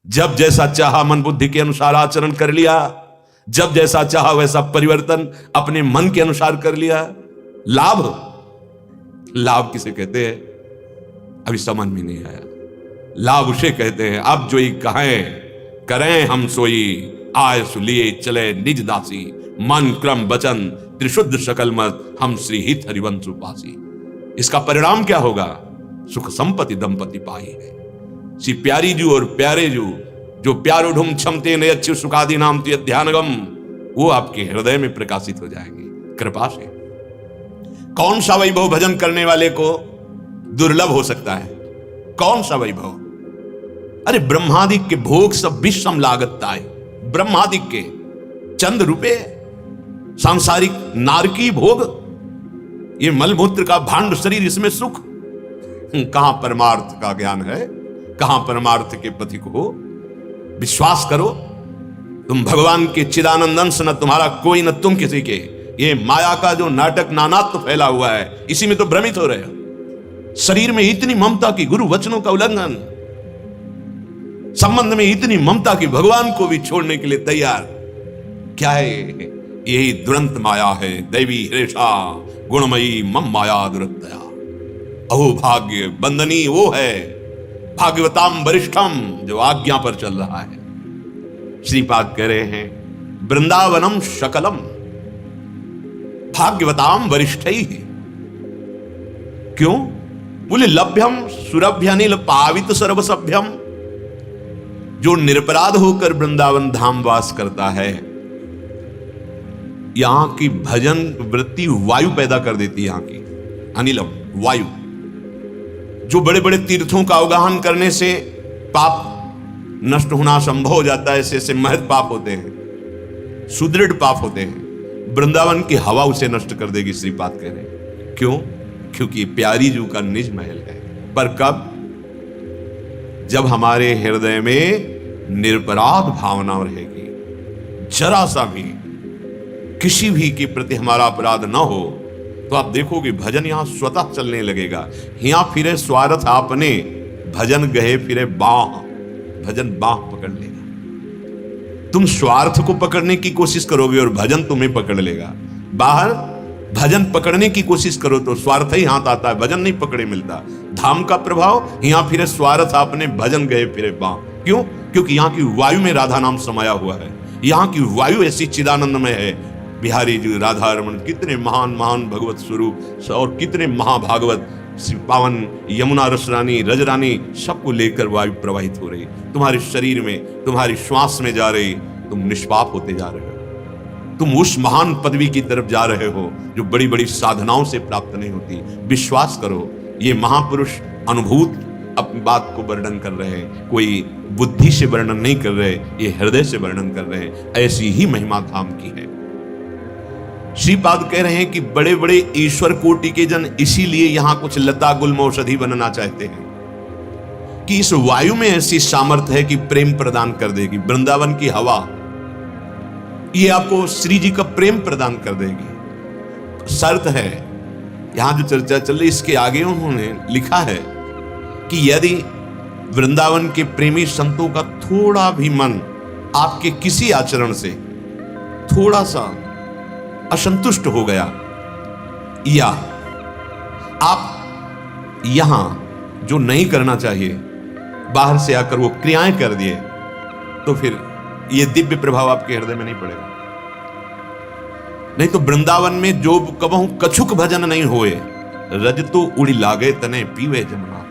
जब जैसा चाहा मन बुद्धि के अनुसार आचरण कर लिया, जब जैसा चाहा वैसा परिवर्तन अपने मन के अनुसार कर लिया। लाभ, लाभ किसे कहते हैं अभी समझ में नहीं आया। लाभ उसे कहते हैं अब जो ही कहें करें हम सोई, आय सुलिए चले निज दासी, मन क्रम वचन त्रिशुद्ध सकल मत, हम श्री हित हरिवंश उपासी। इसका परिणाम क्या होगा? सुख संपत्ति दंपति पाई है। श्री प्यारी जू और प्यारे जू, जो प्यारो ढुम क्षमते ने अच्छे सुखादि नाम ते ध्यानगम, वो आपके हृदय में प्रकाशित हो जाएंगे कृपा से। कौन सा वैभव भजन करने वाले को दुर्लभ हो सकता है? कौन सा वैभव? अरे ब्रह्मादिक के भोग सब विषम लागत आए, ब्रह्मादिक के चंद रुपए, सांसारिक नारकी भोग, ये मलमूत्र का भांड शरीर, इसमें सुख। कहां परमार्थ का ज्ञान है? कहां परमार्थ के पथिक हो? विश्वास करो, तुम भगवान के चिदानंद अंश, न तुम्हारा कोई न तुम किसी के। ये माया का जो नाटक नानात्व फैला हुआ है, इसी में तो भ्रमित हो रहे हो। शरीर में इतनी ममता की, गुरु वचनों का उल्लंघन, संबंध में इतनी ममता की, भगवान को भी छोड़ने के लिए तैयार। क्या है? यही दुरंत माया है, दैवी हृषा गुणमयी मम माया दुरतया। अहो भाग्य बंदनी वो है, भाग्यवताम वरिष्ठम, जो आज्ञा पर चल रहा है। श्रीपाद कह रहे हैं वृंदावनम शकलम भाग्यवताम वरिष्ठ ही। क्यों? बोले लभ्यम सुरभ्यनिल पावित सर्वसभ्यम, जो निरपराध होकर वृंदावन धाम वास करता है, यहां की भजन वृत्ति वायु पैदा कर देती है। यहां की अनिलम वायु, जो बड़े बड़े तीर्थों का अवगाहन करने से पाप नष्ट होना संभव हो जाता है, ऐसे महत पाप होते हैं, सुदृढ़ पाप होते हैं, वृंदावन की हवा उसे नष्ट कर देगी। श्रीपाद कह रहे हैं क्यों? क्योंकि प्यारी जू का निज महल है। पर कब? जब हमारे हृदय में निरपराध भावना रहेगी, जरा सा भी किसी भी के प्रति हमारा अपराध न हो, तो आप देखोगे भजन यहां स्वतः चलने लगेगा। हिया फिरे स्वार्थ आपने, भजन गए फिरे बाह, भजन बाह पकड़ लेगा। तुम स्वार्थ को पकड़ने की कोशिश करोगे और भजन तुम्हें पकड़ लेगा। बाहर भजन पकड़ने की कोशिश करो तो स्वार्थ ही हाथ आता है, भजन नहीं पकड़े मिलता। धाम का प्रभाव, हिया फिरे स्वार्थ आपने, भजन गए फिरे बाह। क्यों? क्योंकि यहाँ की वायु में राधा नाम समाया हुआ है। यहाँ की वायु ऐसी चिदानंदमय है। बिहारी जी राधा रमन कितने महान महान भगवत स्वरूप और कितने महाभागवत, पावन यमुना रसरानी रजरानी, सबको लेकर वायु प्रवाहित हो रही, तुम्हारे शरीर में, तुम्हारी श्वास में जा रही। तुम निष्पाप होते जा रहे हो, तुम उस महान पदवी की तरफ जा रहे हो जो बड़ी बड़ी साधनाओं से प्राप्त नहीं होती। विश्वास करो, ये महापुरुष अनुभूत अपनी बात को वर्णन कर रहे हैं, कोई बुद्धि से वर्णन नहीं कर रहे, ये हृदय से वर्णन कर रहे हैं। ऐसी ही महिमा धाम की है। श्रीपाद कह रहे हैं कि बड़े बड़े ईश्वर कोटि के जन इसीलिए यहां कुछ लता गुल्म औषधि बनना चाहते हैं कि इस वायु में ऐसी सामर्थ्य है कि प्रेम प्रदान कर देगी। वृंदावन की हवा ये आपको श्री जी का प्रेम प्रदान कर देगी। शर्त है, यहां जो चर्चा चल रही इसके आगे उन्होंने लिखा है कि यदि वृंदावन के प्रेमी संतों का थोड़ा भी मन आपके किसी आचरण से थोड़ा सा असंतुष्ट हो गया, या आप यहां जो नहीं करना चाहिए बाहर से आकर वो क्रियाएं कर दिए, तो फिर ये दिव्य प्रभाव आपके हृदय में नहीं पड़ेगा। नहीं तो वृंदावन में जो कबहू कछुक भजन नहीं होए, रज तो उड़ी लागे तने पीवे जमुना।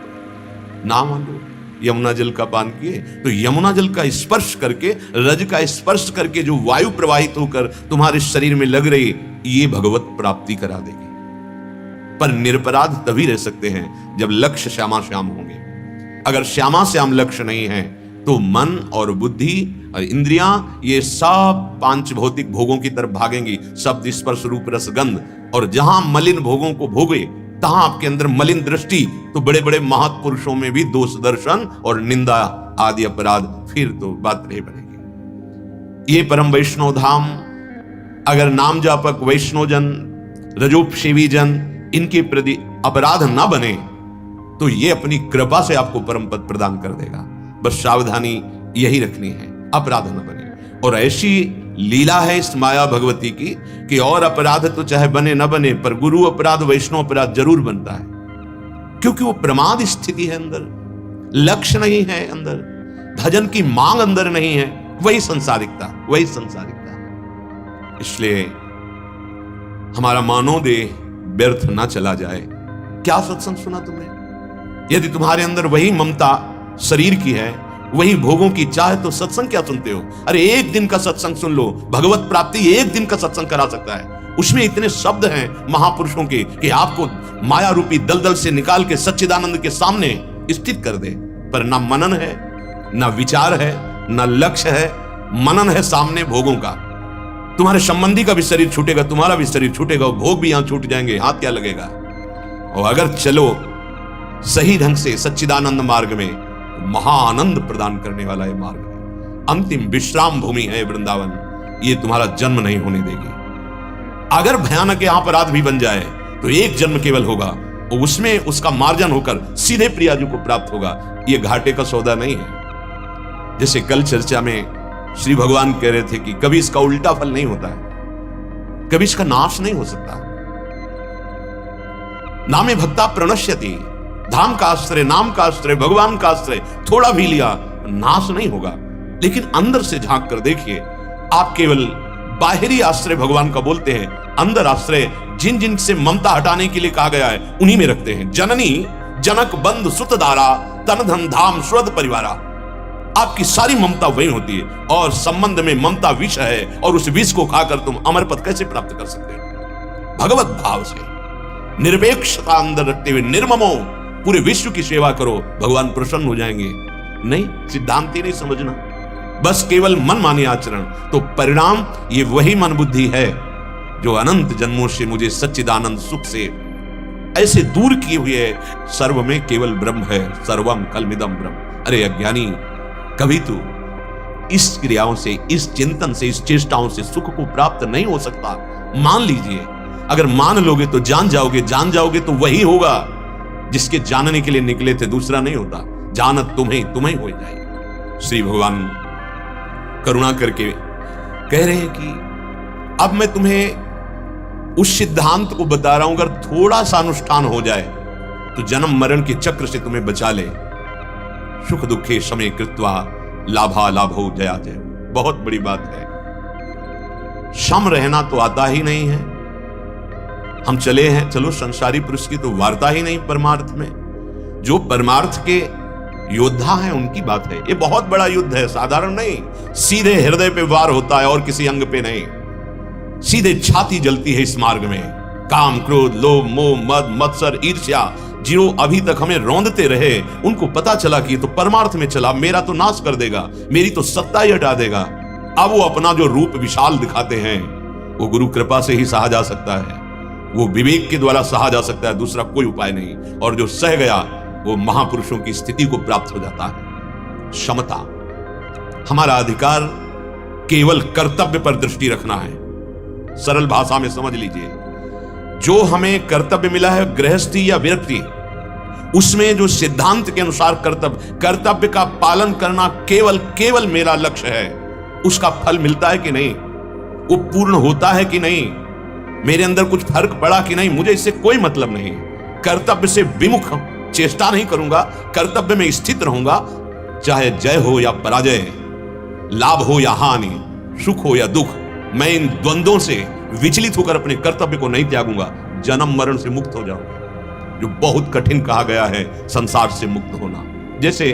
नाम लो, यमुना जल का पान किए तो यमुना जल का स्पर्श करके, रज का स्पर्श करके जो वायु प्रवाहित होकर तुम्हारे शरीर में लग रही, ये भगवत प्राप्ति करा देगी। पर निरपराध तभी रह सकते हैं जब लक्ष्य श्यामा श्याम होंगे। अगर श्यामा श्याम लक्ष्य नहीं है तो मन और बुद्धि और इंद्रियां ये सब पांच भौतिक भोगों की तरफ भागेंगी, शब्द स्पर्श रूप रस गंध। और जहां मलिन भोगों को भोगे तहां आपके अंदर मलिन दृष्टि, तो बड़े बड़े महापुरुषों में भी दोष दर्शन और निंदा आदि अपराध, फिर तो बात नहीं बनेगी। ये परम वैष्णव धाम, अगर नाम जापक वैष्णवजन, रजोपसेवी जन इनके प्रति अपराध ना बने तो ये अपनी कृपा से आपको परम पद प्रदान कर देगा। बस सावधानी यही रखनी है, अपराध न बने। और ऐसी लीला है इस माया भगवती की कि और अपराध तो चाहे बने न बने, पर गुरु अपराध वैष्णव अपराध जरूर बनता है, क्योंकि वो प्रमाद स्थिति है अंदर, लक्ष्य नहीं है अंदर, भजन की मांग अंदर नहीं है, वही संसारिकता, वही संसारिकता। इसलिए हमारा मानोदेह व्यर्थ ना चला जाए। क्या सत्संग सुना तुमने? यदि तुम्हारे अंदर वही ममता शरीर की है, वही भोगों की चाह, तो सत्संग क्या सुनते हो? अरे एक दिन का सत्संग सुन लो, भगवत प्राप्ति एक दिन का सत्संग करा सकता है। उसमें इतने शब्द हैं महापुरुषों के कि आपको माया रूपी दलदल से निकाल के सच्चिदानंद के सामने स्थित कर दे। पर ना मनन है, ना विचार है, ना लक्ष्य है, मनन है सामने भोगों का। तुम्हारे संबंधी का भी शरीर छूटेगा, तुम्हारा भी शरीर छूटेगा, भोग भी यहां छूट जाएंगे, हाथ क्या लगेगा? और अगर चलो सही ढंग से सच्चिदानंद मार्ग में, महाआनंद प्रदान करने वाला ये मार्ग है, अंतिम विश्राम भूमि है वृंदावन, ये तुम्हारा जन्म नहीं होने देगी। अगर भयानक यहां अपराध भी बन जाए तो एक जन्म केवल होगा, और उसमें उसका मार्जन होकर सीधे प्रियाजू को प्राप्त होगा। ये घाटे का सौदा नहीं है। जैसे कल चर्चा में श्री भगवान कह रहे थे कि कभी इसका उल्टा फल नहीं होता है, कभी इसका नाश नहीं हो सकता। नामे भक्ता प्रणश्यति, धाम का आश्रय, नाम का आश्रय, भगवान का आश्रय थोड़ा भी लिया नाश नहीं होगा। लेकिन अंदर से झांक कर देखिए, आप केवल बाहरी आश्रय भगवान का बोलते हैं, अंदर आश्रय जिन जिन से ममता हटाने के लिए कहा गया है उन्हीं में रखते हैं। जननी जनक बंधु सुत दारा, तन धन धाम स्वद परिवारा। आपकी सारी ममता वही होती है, और संबंध में ममता विष है, और उस विष को खाकर तुम अमर पद कैसे प्राप्त कर सकते हो? भगवत भाव से निरपेक्षता अंदर रखते हुए निर्ममो पूरे विश्व की सेवा करो, भगवान प्रसन्न हो जाएंगे। नहीं, सिद्धांत ही नहीं समझना, बस केवल मन माने आचरण, तो परिणाम ये वही मन बुद्धि है जो अनंत जन्मों से मुझे सच्चिदानंद सुख से ऐसे दूर किए हुए है। सर्व में केवल ब्रह्म है, सर्वम कलमिदम ब्रह्म। अरे अज्ञानी, कभी तू इस क्रियाओं से, इस चिंतन से, इस चेष्टाओं से सुख को प्राप्त नहीं हो सकता। मान लीजिए, अगर मान लोगे तो जान जाओगे, जान जाओगे तो वही होगा जिसके जानने के लिए निकले थे, दूसरा नहीं होता। जानत तुम्हें तुम्हें हो जाएगी। श्री भगवान करुणा करके कह रहे हैं कि अब मैं तुम्हें उस सिद्धांत को बता रहा हूं, अगर थोड़ा सा अनुष्ठान हो जाए तो जन्म मरण के चक्र से तुम्हें बचा ले। सुख दुखे समय कृत्वा लाभा लाभो जया जय। बहुत बड़ी बात है। सम रहना तो आता ही नहीं है। हम चले हैं, चलो संसारी पुरुष की तो वार्ता ही नहीं परमार्थ में। जो परमार्थ के योद्धा हैं उनकी बात है। ये बहुत बड़ा युद्ध है, साधारण नहीं। सीधे हृदय पे वार होता है और किसी अंग पे नहीं। सीधे छाती जलती है इस मार्ग में। काम क्रोध लोभ मोह मद मत्सर ईर्ष्या, जो अभी तक हमें रौंदते रहे, उनको पता चला कि तो परमार्थ में चला, मेरा तो नाश कर देगा, मेरी तो सत्ता ही हटा देगा। अब वो अपना जो रूप विशाल दिखाते हैं वो गुरु कृपा से ही सहा जा सकता है, वो विवेक के द्वारा सहा जा सकता है, दूसरा कोई उपाय नहीं। और जो सह गया वो महापुरुषों की स्थिति को प्राप्त हो जाता है। क्षमता, हमारा अधिकार केवल कर्तव्य पर दृष्टि रखना है। सरल भाषा में समझ लीजिए, जो हमें कर्तव्य मिला है गृहस्थी या विरक्ति, उसमें जो सिद्धांत के अनुसार कर्तव्य का पालन करना केवल मेरा लक्ष्य है, उसका फल मिलता है कि नहीं, वो पूर्ण होता है कि नहीं, मेरे अंदर कुछ फर्क पड़ा कि नहीं, मुझे इससे कोई मतलब नहीं। कर्तव्य से विमुख चेष्टा नहीं करूंगा, कर्तव्य में स्थित रहूंगा, चाहे जय हो या पराजय, लाभ हो या हानि, सुख हो या दुख, मैं इन द्वंद्वों से विचलित होकर अपने कर्तव्य को नहीं त्यागूंगा, जन्म मरण से मुक्त हो जाऊंगा। जो बहुत कठिन कहा गया है संसार से मुक्त होना। जैसे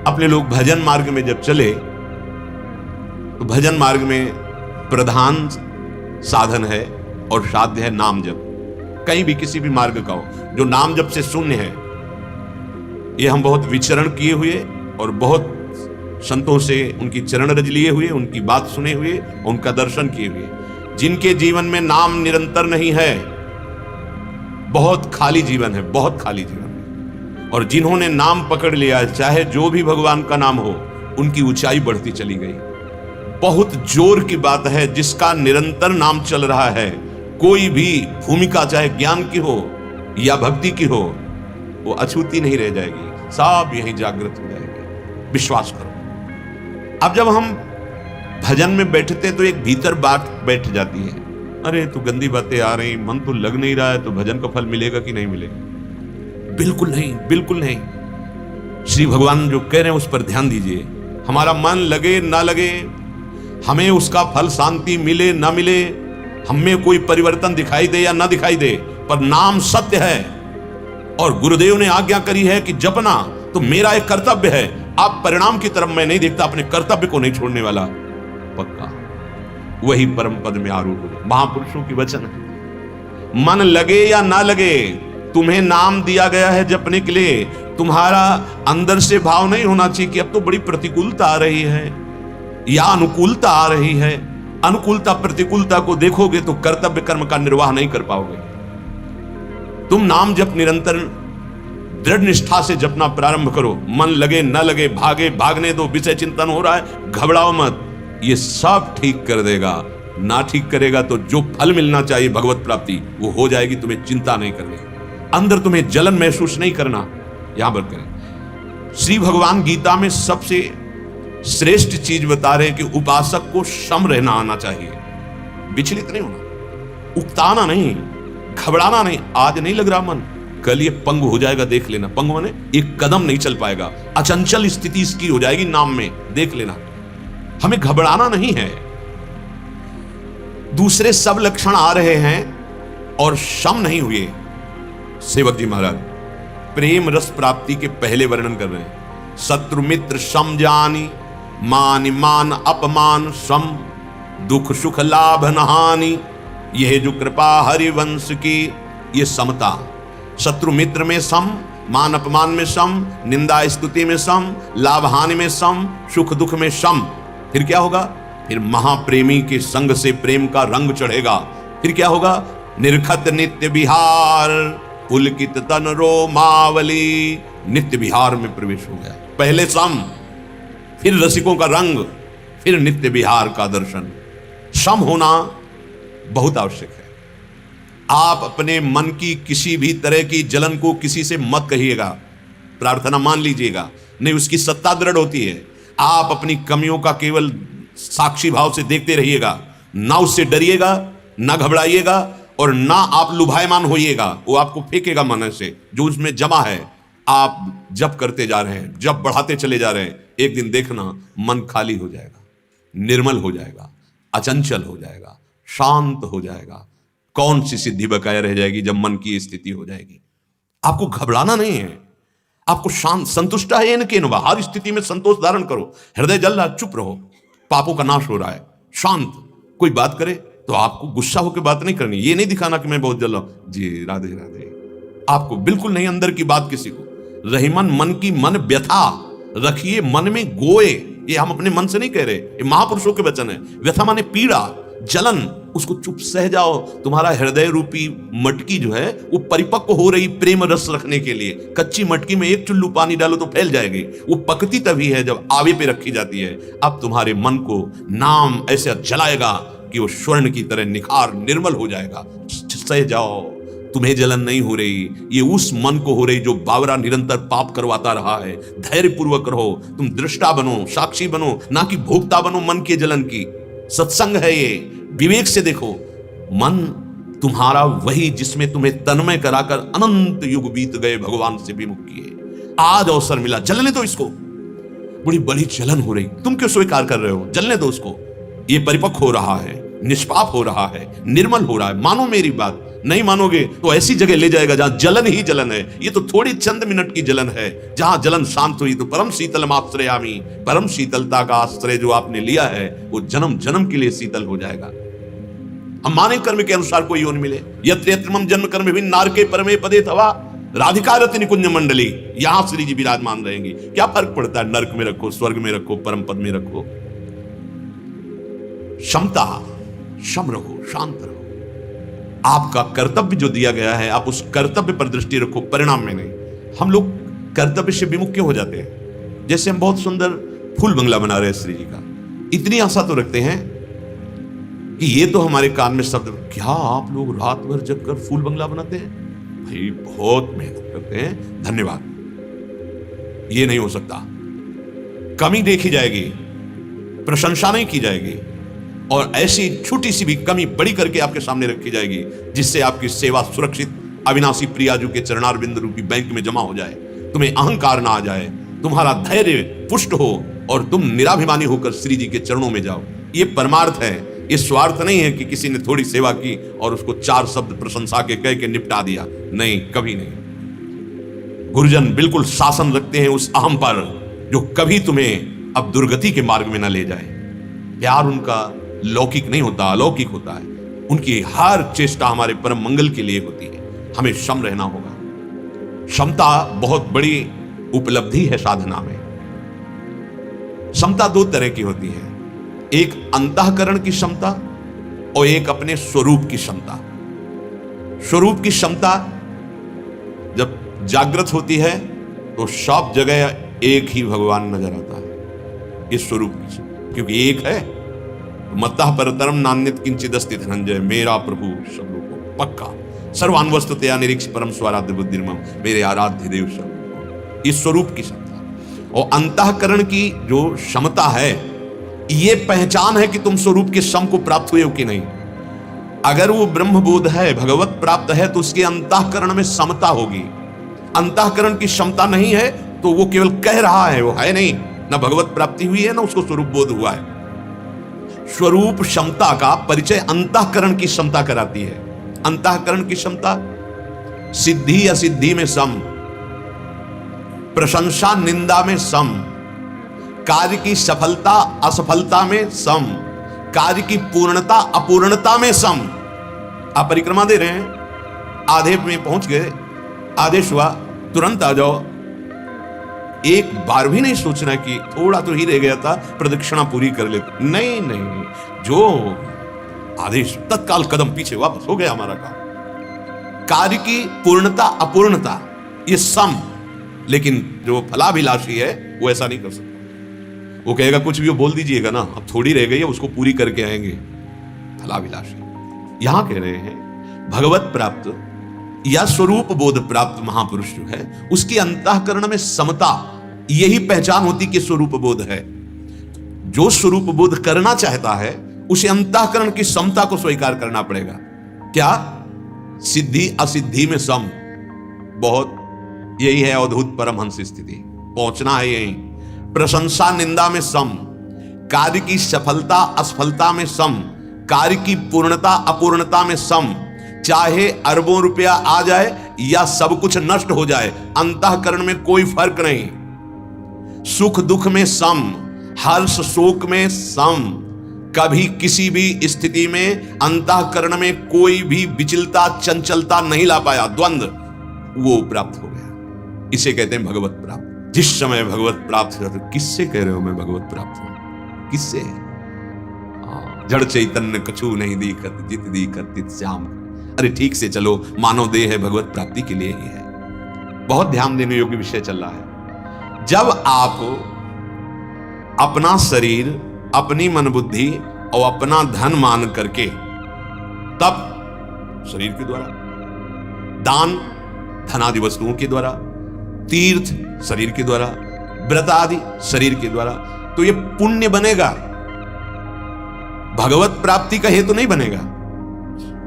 अपने लोग भजन मार्ग में जब चले तो भजन मार्ग में प्रधान साधन है और साध्य है नाम जप। कहीं भी किसी भी मार्ग का हो, जो नाम जप से शून्य है, ये हम बहुत विचरण किए हुए और बहुत संतों से उनकी चरण रज लिए हुए, उनकी बात सुने हुए, उनका दर्शन किए हुए, जिनके जीवन में नाम निरंतर नहीं है, बहुत खाली जीवन है, बहुत खाली जीवन है। और जिन्होंने नाम पकड़ लिया, चाहे जो भी भगवान का नाम हो, उनकी ऊंचाई बढ़ती चली गई। बहुत जोर की बात है, जिसका निरंतर नाम चल रहा है, कोई भी भूमिका चाहे ज्ञान की हो या भक्ति की हो, वो अछूती नहीं रह जाएगी, सब यही जागृत हो जाएगी। विश्वास करो, अब जब हम भजन में बैठते तो एक भीतर बात बैठ जाती है, अरे तो गंदी बातें आ रही, मन तो लग नहीं रहा है, तो भजन का फल मिलेगा कि नहीं मिलेगा? बिल्कुल नहीं, बिल्कुल नहीं। श्री भगवान जो कह रहे हैं उस पर ध्यान दीजिए। हमारा मन लगे ना लगे, हमें उसका फल शांति मिले ना मिले, हमें कोई परिवर्तन दिखाई दे या ना दिखाई दे, पर नाम सत्य है और गुरुदेव ने आज्ञा करी है कि जपना तो मेरा एक कर्तव्य है। आप परिणाम की तरफ मैं नहीं देखता, अपने कर्तव्य को नहीं छोड़ने वाला, पक्का वही परम पद में आरूढ़ हो। महापुरुषों की वचन है, मन लगे या ना लगे, तुम्हें नाम दिया गया है जपने के लिए। तुम्हारा अंदर से भाव नहीं होना चाहिए कि अब तो बड़ी प्रतिकूलता आ रही है या अनुकूलता आ रही है। अनुकूलता प्रतिकूलता को देखोगे तो कर्तव्य कर्म का निर्वाह नहीं कर पाओगे। तुम नाम जप निरंतर दृढ़ निष्ठा से जपना प्रारंभ करो। मन लगे न लगे, भागे भागने दो, विषय चिंतन हो रहा है, घबराओ मत, ये सब ठीक कर देगा। ना ठीक करेगा तो जो फल मिलना चाहिए भगवत प्राप्ति वो हो जाएगी, तुम्हें चिंता नहीं करनी। अंदर तुम्हें जलन महसूस नहीं करना। यहां पर करें, श्री भगवान गीता में सबसे श्रेष्ठ चीज बता रहे हैं कि उपासक को सम रहना आना चाहिए, विचलित नहीं होना, उकताना नहीं, घबराना नहीं। आज नहीं लग रहा मन, कल ये पंग हो जाएगा, देख लेना। पंग माने एक कदम नहीं चल पाएगा, अचंचल स्थिति इसकी हो जाएगी नाम में, देख लेना। हमें घबराना नहीं है। दूसरे सब लक्षण आ रहे हैं और सम नहीं हुए। सेवक जी महाराज प्रेम रस प्राप्ति के पहले वर्णन कर रहे हैं। शत्रु मित्र सम जानी, मान मान अपमान सम, दुख सुख लाभ नहानी, यह जो कृपा हरिवंश की, ये समता। शत्रु मित्र में सम, मान अपमान में सम, निंदा स्तुति में सम, लाभ हानि में सम, सुख दुख में सम। फिर क्या होगा? फिर महाप्रेमी के संग से प्रेम का रंग चढ़ेगा। फिर क्या होगा? निर्खत नित्य विहार, पुलकित तन रोमावली, नित्य विहार में प्रवेश हो गया। पहले सम, फिर रसिकों का रंग, फिर नित्य विहार का दर्शन। सम होना बहुत आवश्यक है। आप अपने मन की किसी भी तरह की जलन को किसी से मत कहिएगा, प्रार्थना मान लीजिएगा, नहीं उसकी सत्ता दृढ़ होती है। आप अपनी कमियों का केवल साक्षी भाव से देखते रहिएगा, ना उससे डरिएगा, ना घबराइएगा और ना आप लुभायमान होइएगा। वो आपको फेंकेगा मन से जो उसमें जमा है। आप जब करते जा रहे हैं, जब बढ़ाते चले जा रहे हैं, एक दिन देखना मन खाली हो जाएगा, निर्मल हो जाएगा, अचंचल हो जाएगा, शांत हो जाएगा। कौन सी सिद्धि बकाया रह जाएगी जब मन की स्थिति हो जाएगी। आपको घबराना नहीं है, आपको शांत संतुष्ट है इनके नुवा। हर स्थिति में संतोष धारण करो। हृदय जल रहा, चुप रहो, पापों का नाश हो रहा है, शांत। कोई बात करे तो आपको गुस्सा होकर बात नहीं करनी, ये नहीं दिखाना कि मैं बहुत जल रहा हूं। जी राधे राधे, आपको बिल्कुल नहीं अंदर की बात किसी को। रहीमन मन की मन व्यथा रखिए, मन में गोए। ये हम अपने मन से नहीं कह रहे, ये महापुरुषों के वचन है। व्यथा माने पीड़ा, जलन, उसको चुप सह जाओ। तुम्हारा हृदय रूपी मटकी जो है वो परिपक्व हो रही प्रेम रस रखने के लिए। कच्ची मटकी में एक चुल्लू पानी डालो तो फैल जाएगी। वो पकती तभी है जब आवे पे रखी जाती है। अब तुम्हारे मन को नाम ऐसे जलाएगा कि वो स्वर्ण की तरह निखार निर्मल हो जाएगा। सह जाओ, तुम्हें जलन नहीं हो रही, ये उस मन को हो रही जो बावरा निरंतर पाप करवाता रहा है। धैर्य पूर्वक रहो, तुम दृष्टा बनो, साक्षी बनो, ना कि भोक्ता बनो मन के जलन की। सत्संग है ये, विवेक से देखो। मन तुम्हारा वही जिसमें तुम्हें तन्मय कराकर अनंत युग बीत गए भगवान से विमुख किए। आज अवसर मिला, जलने दो इसको। बड़ी बड़ी जलन हो रही, तुम क्यों स्वीकार कर रहे हो? जलने दो उसको। ये परिपक्व हो रहा है, निष्पाप हो रहा है, निर्मल हो रहा है। मानो मेरी बात, नहीं मानोगे तो ऐसी जगह ले जाएगा जहां जलन ही जलन है। ये तो थोड़ी चंद मिनट की जलन है। जहां जलन शांत हुई तो परम शीतल आश्रयामी, परम शीतलता का आश्रय जो आपने लिया है वो जन्म जन्म के लिए शीतल हो जाएगा। हम माने कर्म के अनुसार कोई योनि मिले। यत्र यत्र मम जन्म कर्म विभिन्न नारके परमे पदे तवा राधिका रति निकुंज मंडली, यहां श्री जी विराजमान रहेंगे। क्या फर्क पड़ता है, नरक में रखो, स्वर्ग में रखो, परम पद में रखो। क्षमता, सम रहो, शांत रहो। आपका कर्तव्य जो दिया गया है, आप उस कर्तव्य पर दृष्टि रखो, परिणाम में नहीं। हम लोग कर्तव्य से विमुख क्यों हो जाते हैं? जैसे हम बहुत सुंदर फूल बंगला बना रहे हैं श्री जी का, इतनी आशा तो रखते हैं कि ये तो हमारे कान में शब्द, क्या आप लोग रात भर जग कर फूल बंगला बनाते हैं? भाई बहुत मेहनत करते हैं, धन्यवाद। ये नहीं हो सकता, कमी देखी जाएगी। प्रशंसा नहीं की जाएगी और ऐसी छोटी सी भी कमी बड़ी करके आपके सामने रखी जाएगी जिससे आपकी सेवा सुरक्षित अविनाशी प्रियाजू के चरणारविंद रूपी बैंक में जमा हो जाए, तुम्हें अहंकार ना आ जाए, तुम्हारा धैर्य पुष्ट हो और तुम निराभिमानी होकर श्री जी के चरणों में जाओ। ये परमार्थ है, ये स्वार्थ नहीं है कि किसी ने थोड़ी सेवा की और उसको 4 शब्द प्रशंसा के कह के निपटा दिया। नहीं, कभी नहीं। गुरुजन बिल्कुल शासन रखते हैं उस अहम पर जो कभी तुम्हें अब दुर्गति के मार्ग में न ले जाए। प्यार उनका लौकिक नहीं होता, अलौकिक होता है। उनकी हर चेष्टा हमारे परम मंगल के लिए होती है। हमें क्षम रहना होगा। क्षमता बहुत बड़ी उपलब्धि है साधना में। क्षमता 2 तरह की होती है, एक अंतःकरण की क्षमता और एक अपने स्वरूप की क्षमता। स्वरूप की क्षमता जब जागृत होती है तो सब जगह एक ही भगवान नजर आता है। इस स्वरूप की, क्योंकि एक है। मत्तः परतरम नान्यत् किंचिदस्ति धनंजय, मेरा प्रभु सब लोगों पक्का सर्वान्वस्तुतया निरीक्ष परम स्वाराध्य बुद्धिर्मम, मेरे आराध्य देव सब। इस स्वरूप की क्षमता और अंतःकरण की जो क्षमता है, ये पहचान है कि तुम स्वरूप के सम को प्राप्त हुए हो कि नहीं। अगर वो ब्रह्मबोध है, भगवत प्राप्त है, तो उसके अंतःकरण में समता होगी। अंतःकरण की क्षमता नहीं है तो वो केवल कह रहा है, वो है नहीं। ना भगवत प्राप्ति हुई है ना उसको स्वरूप बोध हुआ है। स्वरूप क्षमता का परिचय अंतःकरण की क्षमता कराती है। अंतःकरण की क्षमता सिद्धि असिद्धि में सम, प्रशंसा निंदा में सम, कार्य की सफलता असफलता में सम, कार्य की पूर्णता अपूर्णता में सम। आप परिक्रमा दे रहे हैं, आधे में पहुंच गए, आदेश हुआ तुरंत आ जाओ। एक बार भी नहीं सोचना कि थोड़ा तो ही रह गया था, प्रदक्षिणा पूरी कर लेते। नहीं नहीं, जो आदेश तत्काल कदम पीछे वापस हो गया हमारा काम। कार्य की पूर्णता अपूर्णता ये सम। लेकिन जो फलाभिलाषी है वो ऐसा नहीं कर सकता। वो कहेगा कुछ भी वो बोल दीजिएगा ना, अब थोड़ी रह गई है, उसको पूरी करके आएंगे। फलाभिलाषी यहां कह रहे हैं भगवत प्राप्त या स्वरूप बोध प्राप्त महापुरुष जो है उसकी अंतःकरण में समता, यही पहचान होती कि स्वरूप बोध है। जो स्वरूप बोध करना चाहता है उसे अंतःकरण की समता को स्वीकार करना पड़ेगा। क्या? सिद्धि असिद्धि में सम। बहुत यही है अवधूत परमहंस स्थिति, पहुंचना है यही। प्रशंसा निंदा में सम, कार्य की सफलता असफलता में सम, कार्य की पूर्णता अपूर्णता में सम। चाहे अरबों रुपया आ जाए या सब कुछ नष्ट हो जाए, अंतःकरण में कोई फर्क नहीं। सुख दुख में सम, हर्ष शोक में सम। कभी किसी भी स्थिति में अंतःकरण में कोई भी विचलता चंचलता नहीं ला पाया, द्वंद्व, वो प्राप्त हो गया। इसे कहते हैं भगवत प्राप्त। जिस समय भगवत प्राप्त हो, तो किससे कह रहे हो मैं भगवत प्राप्त हूं? किससे? जड़ चैतन्य कछु नहीं दीखत, जित दीखत तित श्याम। अरे ठीक से चलो, मानव देह है, भगवत प्राप्ति के लिए ही है। बहुत ध्यान देने योग्य विषय चल रहा है। जब आप अपना शरीर, अपनी मन बुद्धि और अपना धन मान करके, तब शरीर के द्वारा, दान धनादि वस्तुओं के द्वारा, तीर्थ शरीर के द्वारा, व्रत आदि शरीर के द्वारा, तो ये पुण्य बनेगा, भगवत प्राप्ति का हेतु नहीं बनेगा।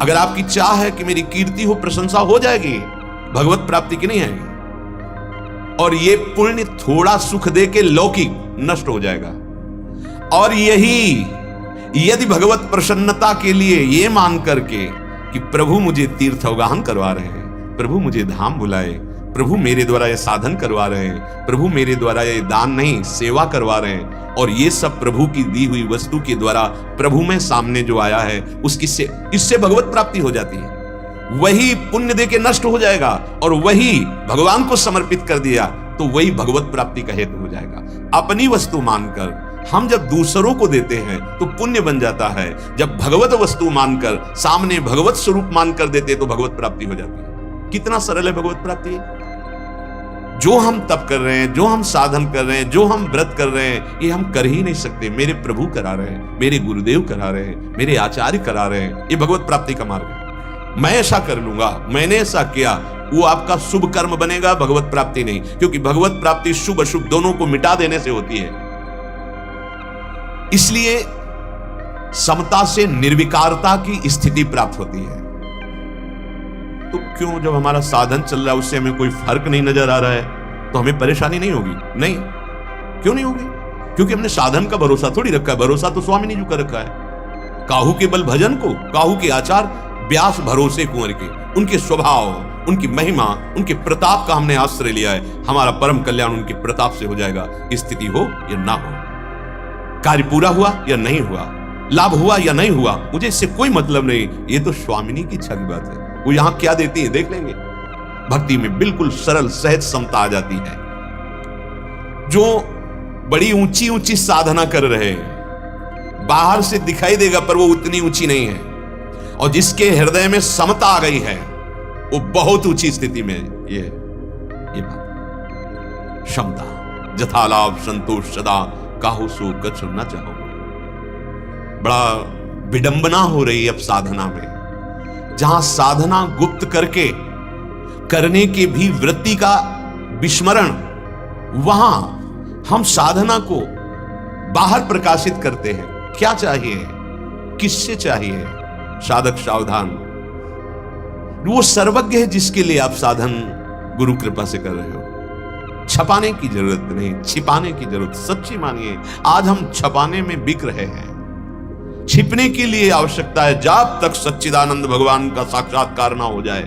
अगर आपकी चाह है कि मेरी कीर्ति हो, प्रशंसा हो जाएगी, भगवत प्राप्ति की नहीं आएगी। और ये पुण्य थोड़ा सुख दे के लौकिक नष्ट हो जाएगा। और यही यदि भगवत प्रसन्नता के लिए ये मान करके कि प्रभु मुझे तीर्थावगाहन करवा रहे हैं, प्रभु मुझे धाम बुलाए, प्रभु मेरे द्वारा ये साधन करवा रहे हैं, प्रभु मेरे द्वारा ये दान नहीं सेवा करवा रहे हैं, और ये सब प्रभु की दी हुई वस्तु के द्वारा प्रभु में सामने जो आया है उसकी से इससे भगवत प्राप्ति हो जाती है। वही पुण्य दे के नष्ट हो जाएगा और वही भगवान को समर्पित कर दिया तो वही भगवत प्राप्ति का हेतु हो जाएगा। अपनी वस्तु मानकर हम जब दूसरों को देते हैं तो पुण्य बन जाता है। जब भगवत वस्तु मानकर सामने भगवत स्वरूप मानकर देते तो भगवत प्राप्ति हो जाती है। कितना सरल है भगवत प्राप्ति। जो हम तप कर रहे हैं, जो हम साधन कर रहे हैं, जो हम व्रत कर रहे हैं, ये हम कर ही नहीं सकते। मेरे प्रभु करा रहे हैं, मेरे गुरुदेव करा रहे हैं, मेरे आचार्य करा रहे हैं। ये भगवत प्राप्ति का मार्ग है। मैं ऐसा कर लूंगा, मैंने ऐसा किया, वो आपका शुभ कर्म बनेगा, भगवत प्राप्ति नहीं। क्योंकि भगवत प्राप्ति शुभ अशुभ दोनों को मिटा देने से होती है। इसलिए समता से निर्विकारता की स्थिति प्राप्त होती है। तो क्यों, जब हमारा साधन चल रहा है उससे हमें कोई फर्क नहीं नजर आ रहा है तो हमें परेशानी नहीं होगी? नहीं, क्यों नहीं होगी? क्योंकि हमने साधन का भरोसा थोड़ी रखा है। भरोसा तो स्वामी ने जो कर रखा है। काहू के बल भजन को, काहू के आचार व्यास भरोसे कुंवर के, उनके स्वभाव, उनकी महिमा, उनके प्रताप का हमने आश्रय लिया है। हमारा परम कल्याण उनके प्रताप से हो जाएगा, स्थिति हो या ना हो, कार्य पूरा हुआ या नहीं हुआ, लाभ हुआ या नहीं हुआ, मुझे इससे कोई मतलब नहीं। ये तो स्वामिनी की इच्छा की बात है। वो यहां क्या देती है देख लेंगे। भक्ति में बिल्कुल सरल सहज समता आ जाती है। जो बड़ी ऊंची ऊंची साधना कर रहे हैं, बाहर से दिखाई देगा पर वो उतनी ऊंची नहीं है, और जिसके हृदय में समता आ गई है वो बहुत ऊंची स्थिति में है। ये बात क्षमता, जथा लाभ संतोष सदा काहू सो कछु न चाहो। बड़ा विडंबना हो रही है अब साधना में, जहां साधना गुप्त करने के भी वृत्ति का विस्मरण, वहां हम साधना को बाहर प्रकाशित करते हैं। क्या चाहिए, किससे चाहिए? साधक सावधान, वो सर्वज्ञ है जिसके लिए आप साधन गुरु कृपा से कर रहे हो। छपाने की जरूरत नहीं, छिपाने की जरूरत। सच्ची मानिए, आज हम छपाने में बिक रहे हैं, छिपने के लिए आवश्यकता है। जब तक सच्चिदानंद भगवान का साक्षात्कार ना हो जाए,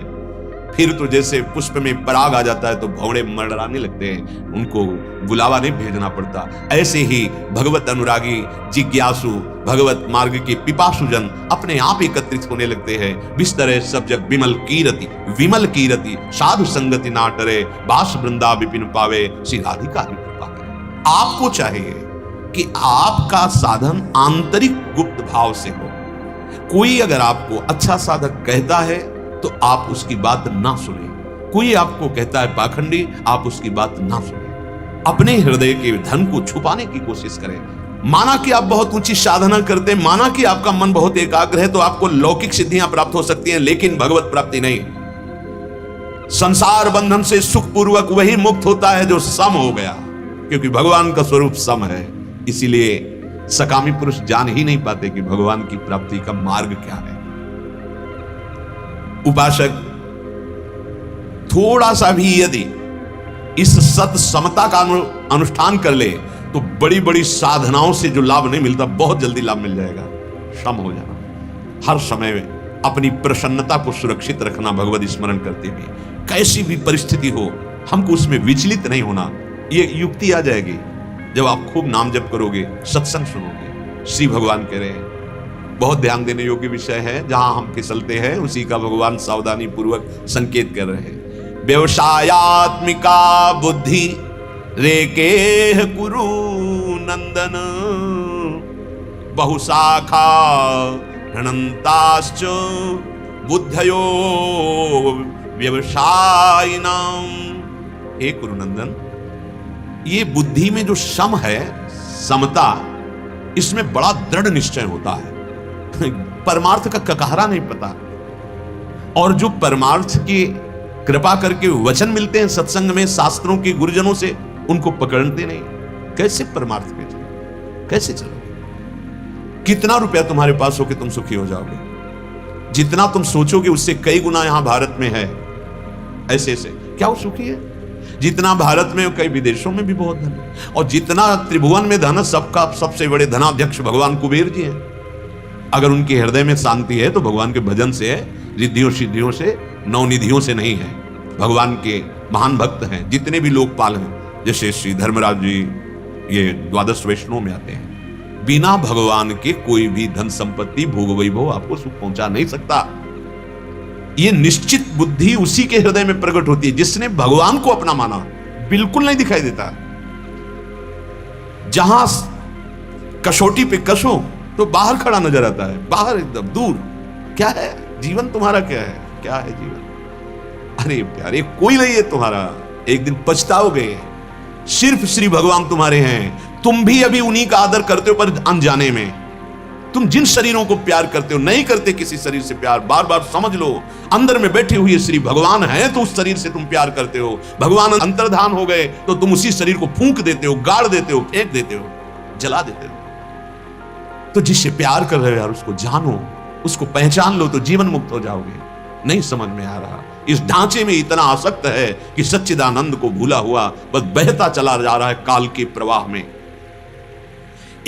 फिर तो जैसे पुष्प में पराग आ जाता है तो भौरे मरड़ाने लगते हैं, उनको बुलावा नहीं भेजना पड़ता। ऐसे ही भगवत अनुरागी जिज्ञासु, भगवत मार्ग के पिपासुजन अपने आप एकत्रित होने लगते हैं। बिस्तरे सब जग विमल कीरति साधु संगति ना टरे, बास वृंदा विपिन पावे, श्री राधिका कृपा करे। आपको चाहिए कि आपका साधन आंतरिक गुप्त भाव से हो। कोई अगर आपको अच्छा साधक कहता है तो आप उसकी बात ना सुने। कोई आपको कहता है पाखंडी, आप उसकी बात ना सुने। अपने हृदय के धन को छुपाने की कोशिश करें। माना कि आप बहुत ऊंची साधना करते हैं, माना कि आपका मन बहुत एकाग्र है, तो आपको लौकिक सिद्धियां प्राप्त हो सकती हैं, लेकिन भगवत प्राप्ति नहीं। संसार बंधन से सुखपूर्वक वही मुक्त होता है जो सम हो गया, क्योंकि भगवान का स्वरूप सम है। इसीलिए सकामी पुरुष जान ही नहीं पाते कि भगवान की प्राप्ति का मार्ग क्या है। उपासक थोड़ा सा भी यदि इस सत समता का अनुष्ठान कर ले तो बड़ी बड़ी साधनाओं से जो लाभ नहीं मिलता, बहुत जल्दी लाभ मिल जाएगा। सम हो जाना, हर समय अपनी प्रसन्नता को सुरक्षित रखना, भगवत स्मरण करते हुए, कैसी भी परिस्थिति हो हमको उसमें विचलित नहीं होना। ये युक्ति आ जाएगी जब आप खूब नाम जप करोगे, सत्संग सुनोगे। श्री भगवान कह रहे हैं, बहुत ध्यान देने योग्य विषय है, जहां हम फिसलते हैं उसी का भगवान सावधानी पूर्वक संकेत कर रहे हैं। व्यवसायात्मिका बुद्धि रेके कुरु नंदन, बहुशाखा हृणन्ताश्च बुद्धयो व्यवसायिनाम। हे कुरुनंदन, ये बुद्धि में जो सम है, समता, इसमें बड़ा दृढ़ निश्चय होता है। परमार्थ का ककहरा नहीं पता, और जो परमार्थ की कृपा करके वचन मिलते हैं सत्संग में, शास्त्रों के गुरुजनों से, उनको पकड़ते नहीं। कैसे परमार्थ पे चलोगे, कैसे चलोगे? कितना रुपया तुम्हारे पास हो कि तुम सुखी हो जाओगे? जितना तुम सोचोगे उससे कई गुना यहां भारत में है। ऐसे क्या वो सुखी है? जितना भारत में, कई विदेशों में भी बहुत धन है, और जितना त्रिभुवन में धन, सबका सबसे बड़े धनाध्यक्ष भगवान कुबेर जी हैं। अगर उनके हृदय में शांति है तो भगवान के भजन से है, रिद्धियों सिद्धियों से, नवनिधियों से नहीं है। भगवान के महान भक्त हैं, जितने भी लोकपाल हैं, जैसे श्री धर्मराज जी, ये द्वादश वैष्णव में आते हैं। बिना भगवान के कोई भी धन संपत्ति, भोग वैभव आपको सुख पहुंचा नहीं सकता। ये निश्चित बुद्धि उसी के हृदय में प्रकट होती है जिसने भगवान को अपना माना। बिल्कुल नहीं दिखाई देता। जहां कसौटी पे कसो तो बाहर खड़ा नजर आता है, बाहर एकदम दूर। क्या है जीवन तुम्हारा? क्या है, क्या है जीवन? अरे प्यारे, कोई नहीं है तुम्हारा, एक दिन पछताओगे। सिर्फ श्री भगवान तुम्हारे हैं। तुम भी अभी उन्हीं का आदर करते हो, पर अनजाने में। तुम जिन शरीरों को प्यार करते हो, नहीं करते किसी शरीर से प्यार। बार बार समझ लो, अंदर में बैठे हुए श्री भगवान हैं तो उस शरीर से तुम प्यार करते हो। भगवान अंतर्धान हो गए तो तुम उसी शरीर को फूंक देते हो, गाड़ देते हो, फेंक देते हो, जला देते हो। तो जिससे प्यार कर रहे हो यार उसको जानो, उसको पहचान लो तो जीवन मुक्त हो जाओगे। नहीं समझ में आ रहा, इस ढांचे में इतना आसक्त है कि सच्चिदानंद को भूला हुआ बस बहता चला जा रहा है काल के प्रवाह में।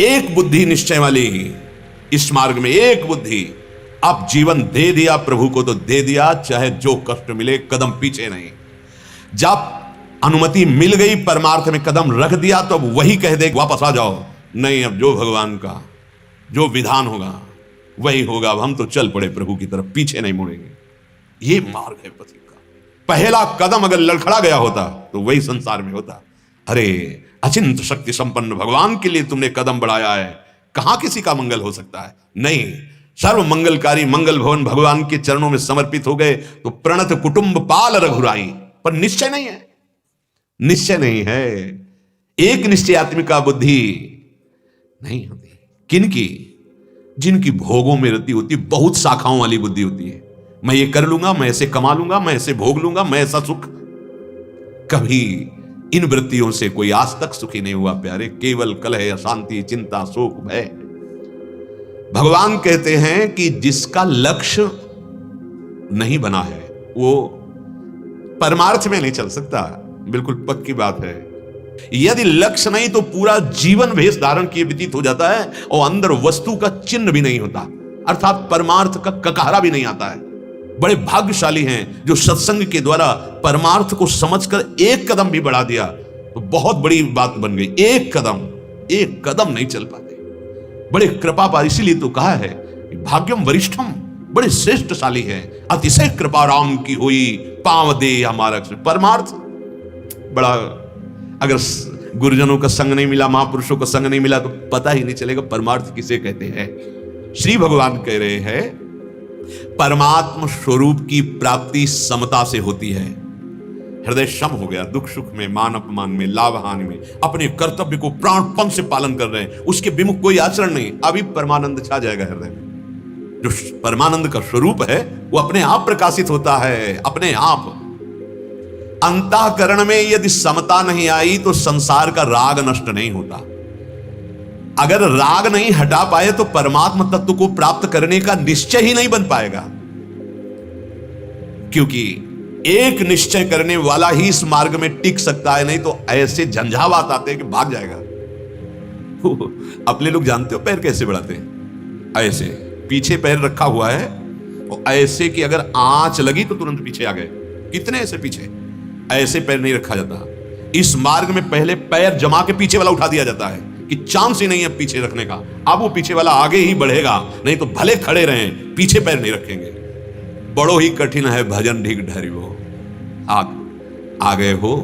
एक बुद्धि निश्चय वाली इस मार्ग में, एक बुद्धि, अब जीवन दे दिया प्रभु को तो दे दिया, चाहे जो कष्ट मिले कदम पीछे नहीं। जब अनुमति मिल गई परमार्थ में कदम रख दिया तो अब वही कह दे वापस आ जाओ, नहीं अब जो भगवान का जो विधान होगा वही होगा, अब हम तो चल पड़े प्रभु की तरफ, पीछे नहीं मुड़ेंगे। ये मार्ग है पति का। पहला कदम अगर लड़खड़ा गया होता तो वही संसार में होता, अरे अचिंत शक्ति संपन्न भगवान के लिए तुमने कदम बढ़ाया है, कहां किसी का मंगल हो सकता है। नहीं, सर्व मंगलकारी मंगल भवन भगवान के चरणों में समर्पित हो गए तो प्रणत कुटुंब पाल रघुराई। पर निश्चय नहीं है, निश्चय नहीं है, एक निश्चयात्मिका बुद्धि नहीं होती। किनकी? जिनकी भोगों में रति होती, बहुत शाखाओं वाली बुद्धि होती है। मैं ये कर लूंगा, मैं ऐसे कमा लूंगा, मैं ऐसे भोग लूंगा, मैं ऐसा सुख। कभी इन वृत्तियों से कोई आज तक सुखी नहीं हुआ प्यारे। केवल कलह, अशांति, चिंता, शोक, भय। भगवान कहते हैं कि जिसका लक्ष्य नहीं बना है वो परमार्थ में नहीं चल सकता। बिल्कुल पक्की बात है। यदि लक्ष्य नहीं तो पूरा जीवन भेष धारण किए व्यतीत हो जाता है और अंदर वस्तु का चिन्ह भी नहीं होता, अर्थात परमार्थ का ककहरा भी नहीं आता है। बड़े भाग्यशाली हैं जो सत्संग के द्वारा परमार्थ को समझकर एक कदम भी बढ़ा दिया तो बहुत बड़ी बात बन गई। एक कदम नहीं चल पाते, बड़े कृपा पा। इसीलिए तो कहा है भाग्यम वरिष्ठम, बड़े श्रेष्ठशाली है, अतिशय कृपा राम की हुई, पांव दे हमारा परमार्थ। बड़ा, अगर गुरुजनों का संग नहीं मिला, महापुरुषों का संग नहीं मिला तो पता ही नहीं चलेगा परमार्थ किसे कहते हैं। श्री भगवान कह रहे हैं परमात्म स्वरूप की प्राप्ति समता से होती है। हृदय सम हो गया, दुख सुख में, मान अपमान में, लाभ हानि में, अपने कर्तव्य को प्राणपण से पालन कर रहे हैं, उसके विमुख कोई आचरण नहीं, अभी परमानंद छा जाएगा हृदय में। जो परमानंद का स्वरूप है वो अपने आप प्रकाशित होता है, अपने आप। अंतःकरण में यदि समता नहीं आई तो संसार का राग नष्ट नहीं होता। अगर राग नहीं हटा पाए तो परमात्म तत्व को प्राप्त करने का निश्चय ही नहीं बन पाएगा, क्योंकि एक निश्चय करने वाला ही इस मार्ग में टिक सकता है, नहीं तो ऐसे झंझावात आते हैं कि भाग जाएगा। अपने लोग जानते हो पैर कैसे बढ़ाते हैं? ऐसे पीछे पैर रखा हुआ है और ऐसे कि अगर आंच लगी तो तुरंत पीछे आ गए। कितने ऐसे पीछे, ऐसे पैर नहीं रखा जाता। इस मार्ग में पहले पैर जमा के पीछे वाला उठा दिया जाता है कि चांस ही नहीं है पीछे रखने का। अब वो पीछे वाला आगे ही बढ़ेगा, नहीं तो भले खड़े रहें, पीछे पैर नहीं रखेंगे। बड़ो ही कठिन है भजन ढीक ढरियो। आ गए हो,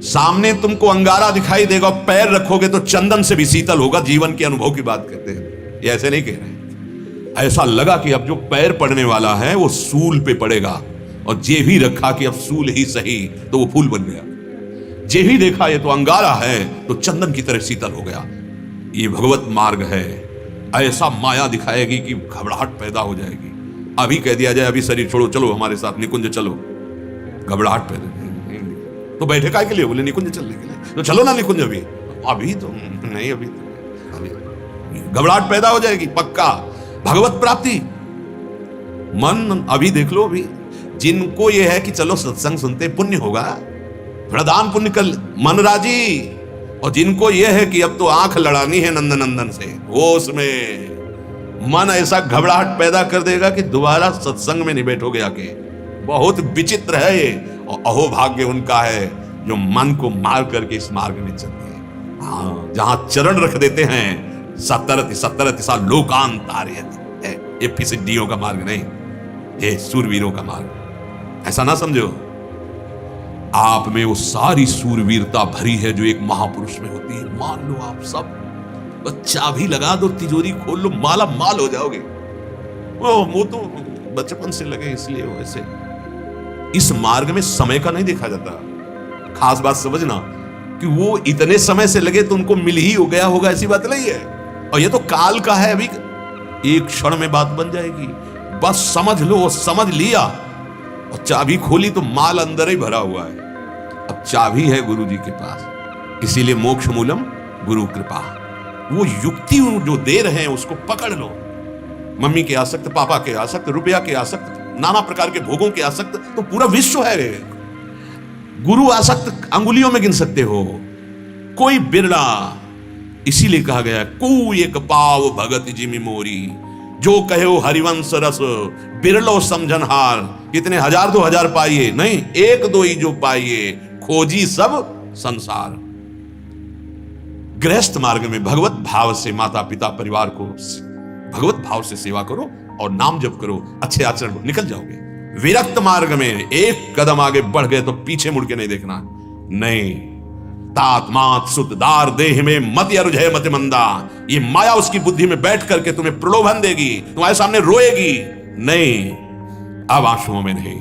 सामने तुमको अंगारा दिखाई देगा, पैर रखोगे तो चंदन से भी शीतल होगा। जीवन के अनुभव की बात कहते हैं, ये ऐसे नहीं कह रहे। ऐसा लगा कि अब जो पैर पड़ने वाला है वो सूल पे पड़ेगा, और जे भी रखा कि अब सूल ही सही तो वो फूल बन गया। जे भी देखा ये तो अंगारा है तो चंदन की तरह शीतल हो गया। ये भगवत मार्ग है। ऐसा माया दिखाएगी कि घबराहट पैदा हो जाएगी। अभी कह दिया जाए अभी शरीर छोड़ो, चलो हमारे साथ निकुंज चलो, घबराहट पैदा तो बैठे काय के लिए? बोले निकुंज चलने के लिए। तो चलो ना निकुंज। अभी तो नहीं, अभी घबराहट पैदा हो जाएगी पक्का। भगवत प्राप्ति मन अभी देख लो। अभी जिनको ये है कि चलो सत्संग सुनते पुण्य होगा, प्रदान पुण्य कर मन राजी, और जिनको यह है कि अब तो आंख लड़ानी है नंदन से, वो उसमें मन ऐसा घबराहट पैदा कर देगा कि दोबारा सत्संग में नहीं बैठोगे आके। बहुत विचित्र है ये, और अहो भाग्य उनका है जो मन को मार करके इस मार्ग में चलते हैं। हाँ, जहां चरण रख देते हैं सत्तरति सा लोकांतार्यति है। ये फिसिडियों का मार्ग नहीं, ये सूरवीरों का मार्ग। ऐसा ना समझो, आप में वो सारी सूरवीरता भरी है जो एक महापुरुष में होती है। मान लो आप सब चाबी लगा दो, तिजोरी खोल लो, माला माल हो जाओगे। वो तो बचपन से लगे इसलिए वैसे। इस मार्ग में समय का नहीं देखा जाता। खास बात समझना कि वो इतने समय से लगे तो उनको मिल ही हो गया होगा, ऐसी बात नहीं है। और ये तो काल का है, अभी एक क्षण में बात बन जाएगी। बस समझ लो, समझ लिया और चाबी खोली तो माल अंदर ही भरा हुआ है। अब चाबी है गुरु जी के पास, इसीलिए मोक्ष मूलम गुरु कृपा। वो युक्ति जो दे रहे हैं उसको पकड़ लो। मम्मी के आसक्त, पापा के आसक्त, रुपया के आसक्त, नाना प्रकार के भोगों के आसक्त तो पूरा विश्व है। गुरु आसक्त अंगुलियों में गिन सकते हो, कोई बिरला। इसीलिए कहा गया कोई एक पाव भगत जिमि मोरी, जो कहे हो हरिवंश रस बिरलो समझनहार। कितने 1000 2000 पाइए नहीं, एक दो ही जो पाइए, खोजी सब संसार। गृहस्थ मार्ग में भगवत भाव से माता पिता परिवार को भगवत भाव से सेवा करो और नाम जप करो, अच्छे आचरण को निकल जाओगे। विरक्त मार्ग में एक कदम आगे बढ़ गए तो पीछे मुड़ के नहीं देखना। नहीं, तात मात सुत दार देह में मत अरुझय मत मंदा। ये माया उसकी बुद्धि में बैठ करके तुम्हें प्रलोभन देगी, तुम्हारे सामने रोएगी। नहीं, अब आंसुओं में नहीं,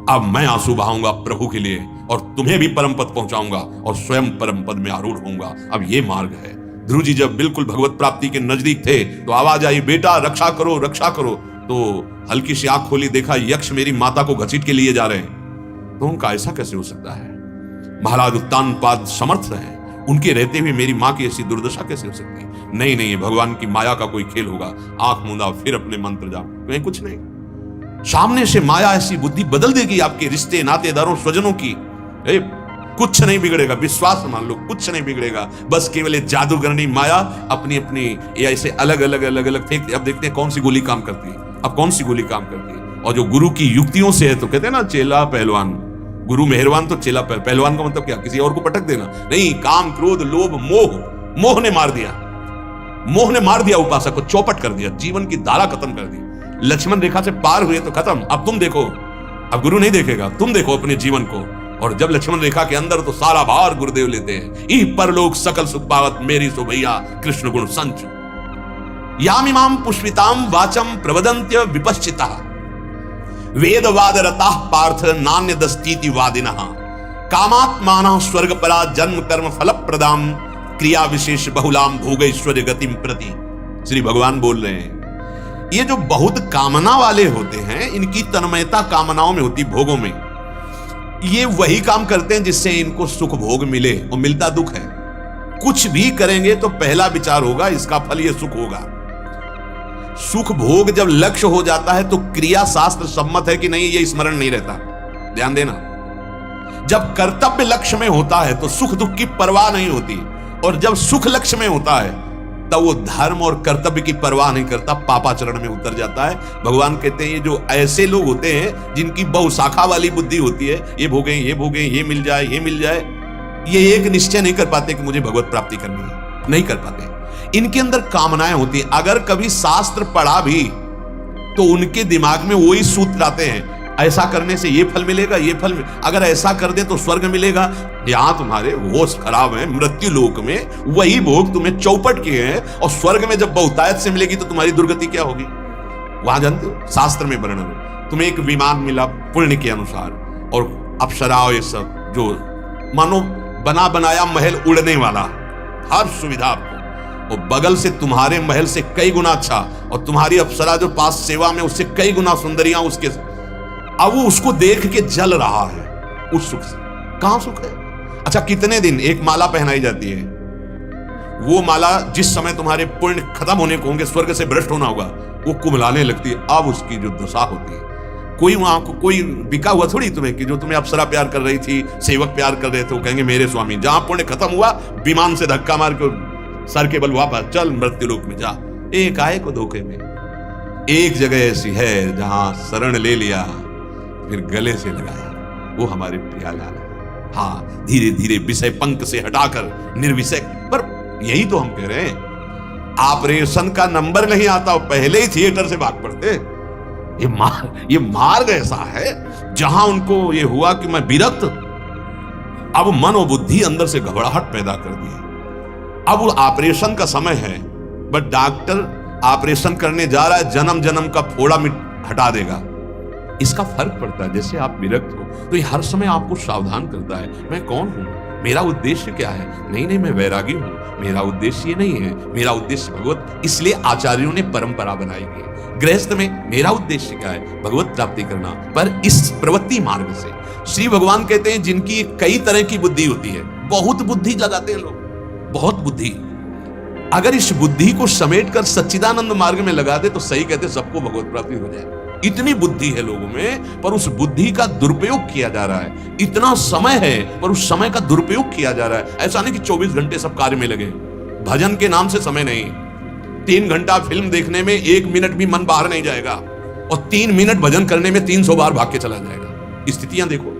अब मैं आंसू बहाऊंगा प्रभु के लिए और तुम्हें भी परम पद पहुंचाऊंगा और स्वयं परम पद में आरूढ़ होऊंगा। अब ये मार्ग है। ध्रुव जी जब बिल्कुल भगवत प्राप्ति के नजदीक थे तो आवाज आई, बेटा रक्षा करो रक्षा करो। तो हल्की सी आंख खोली, देखा यक्ष मेरी माता को घसीट के लिए जा रहे हैं। तो उनका ऐसा कैसे हो सकता है? महाराज उत्तानपाद समर्थ है, उनके रहते हुए मेरी मां की ऐसी दुर्दशा कैसे हो सकती है? नहीं नहीं, भगवान की माया का कोई खेल होगा। आंख मूंदा, फिर अपने मंत्र जाप, कहीं कुछ नहीं। सामने से माया ऐसी बुद्धि बदल देगी आपके रिश्ते नातेदारों स्वजनों की। कुछ नहीं बिगड़ेगा, विश्वास मान लो, कुछ नहीं बिगड़ेगा। बस केवल एक जादूगरनी माया अपनी अपनी ऐसे अलग अलग फेंक। अब देखते हैं कौन सी गोली काम करती है, अब कौन सी गोली काम करती है। और जो गुरु की युक्तियों से है, तो कहते हैं ना चेला पहलवान, गुरु मेहरबान तो चेला पहलवान का मतलब क्या? किसी और को पटक देना नहीं। काम क्रोध लोभ मोह, मोह ने मार दिया, मोह ने मार दिया उपासक को, चौपट कर दिया, जीवन की धारा खत्म कर दी। लक्ष्मण रेखा से पार हुए तो खत्म। अब तुम देखो, अब गुरु नहीं देखेगा, तुम देखो अपने जीवन को। और जब लक्ष्मण रेखा के अंदर तो सारा भार गुरुदेव लेते हैं। ई परलोक सकल सुख पावत मेरी सो भैया कृष्ण गुण संच। यामिमाम पुष्पिताम वाचम प्रवदन्त्य विपश्चिता वेदवादरताः पार्थ नान्य दस्तीति वादिनः कामात्मानः स्वर्गपरा जन्म कर्म फलप्रदाम क्रिया विशेष बहुलाम भोगैश्वर्य गतिम प्रति। श्री भगवान बोल रहे हैं, ये जो बहुत कामना वाले होते हैं, इनकी तन्मयता कामनाओं में होती, भोगों में। ये वही काम करते हैं जिससे इनको सुख भोग मिले, और मिलता दुख है। कुछ भी करेंगे तो पहला विचार होगा इसका फल ये सुख होगा। सुख भोग जब लक्ष्य हो जाता है तो क्रिया शास्त्र सम्मत है कि नहीं, ये स्मरण नहीं रहता। ध्यान देना, जब कर्तव्य लक्ष्य में होता है तो सुख दुख की परवाह नहीं होती, और जब सुख लक्ष्य में होता है तब वो धर्म और कर्तव्य की परवाह नहीं करता, पापाचरण में उतर जाता है। भगवान कहते हैं ये जो ऐसे लोग होते हैं जिनकी बहुशाखा वाली बुद्धि होती है, ये भोगें ये मिल जाए ये मिल जाए, ये एक निश्चय नहीं कर पाते कि मुझे भगवत प्राप्ति करनी है, नहीं कर पाते। इनके अंदर कामनाएं होती हैं। अगर कभी शास्त्र पढ़ा भी तो उनके दिमाग में वही सूत्र आते हैं, ऐसा करने से ये फल मिलेगा, ये फल अगर ऐसा कर दे तो स्वर्ग मिलेगा। यहां तुम्हारे होश खराब है। मृत्यु लोक में वही भोग तुम्हें चौपट किए हैं, और स्वर्ग में जब बहुतायत से मिलेगी तो तुम्हारी दुर्गति क्या होगी वहां जानते हो? शास्त्र में वर्णन, तुम्हें एक विमान मिला पुण्य के अनुसार, और अप्सरा ये सब जो मानो बना बनाया महल उड़ने वाला, हर सुविधा आपको, और बगल से तुम्हारे महल से कई गुना अच्छा, और तुम्हारी अप्सरा जो पास सेवा में उससे कई गुना सुंदरियां उसके। अब वो उसको देख के जल रहा है उस सुख से। कहां सुख है? अच्छा, कितने दिन एक माला पहनाई जाती है, वो माला जिस समय तुम्हारे पुण्य खत्म होने को होंगे, स्वर्ग से भ्रष्ट होना होगा, वो कुम्हलाने लगती है। अब उसकी जो दशा होती है, कोई वहां को कोई बिका हुआ थोड़ी तुम्हें कि जो तुम्हें अप्सरा प्यार कर रही थी, सेवक प्यार कर रहे थे, वो कहेंगे मेरे स्वामी। जहां पुण्य खत्म हुआ, विमान से धक्का मार के सर के बल वापस चल मृत्यु लोक में जा। एक आए को धोखे में। एक जगह ऐसी है जहां शरण ले लिया फिर गले से लगाया, वो हमारे प्रियालाल है। हाँ, धीरे धीरे विषय पंख से हटाकर निर्विषय। पर यही तो हम कह रहे हैं, ऑपरेशन का नंबर नहीं आता, पहले ही थिएटर से भाग पड़ते। ये मार्ग ऐसा है जहां उनको ये हुआ कि मैं विरक्त, अब मन और बुद्धि अंदर से घबराहट पैदा कर दी। अब वो ऑपरेशन का समय है, बट डॉक्टर ऑपरेशन करने जा रहा है, जन्म जन्म का फोड़ा हटा देगा। इसका फर्क पड़ता है। जैसे आप विरक्त हो तो ये हर समय आपको सावधान करता है, मैं कौन हूं, मेरा उद्देश्य क्या है। नहीं, मैं वैरागी हूं, मेरा उद्देश्य ये नहीं है, मेरा उद्देश्य भगवत। इसलिए आचार्यों ने परंपरा बनाई है। गृहस्थ में मेरा उद्देश्य क्या है, भगवत प्राप्ति करना, पर इस प्रवृत्ति मार्ग से। श्री भगवान कहते हैं जिनकी कई तरह की बुद्धि होती है, बहुत बुद्धि लगाते हैं लोग, बहुत बुद्धि। अगर इस बुद्धि को समेट कर सच्चिदानंद मार्ग में लगा दे तो सही कहते सबको भगवत प्राप्ति हो जाए। इतनी बुद्धि है लोगों में, पर उस बुद्धि का दुरुपयोग किया जा रहा है। इतना समय है पर उस समय का दुरुपयोग किया जा रहा है। ऐसा नहीं कि 24 घंटे सब कार्य में लगे, भजन के नाम से समय नहीं। 3 घंटा फिल्म देखने में 1 मिनट भी मन बाहर नहीं जाएगा, और 3 मिनट भजन करने में 300 बार भाग के चला जाएगा। स्थितियां देखो।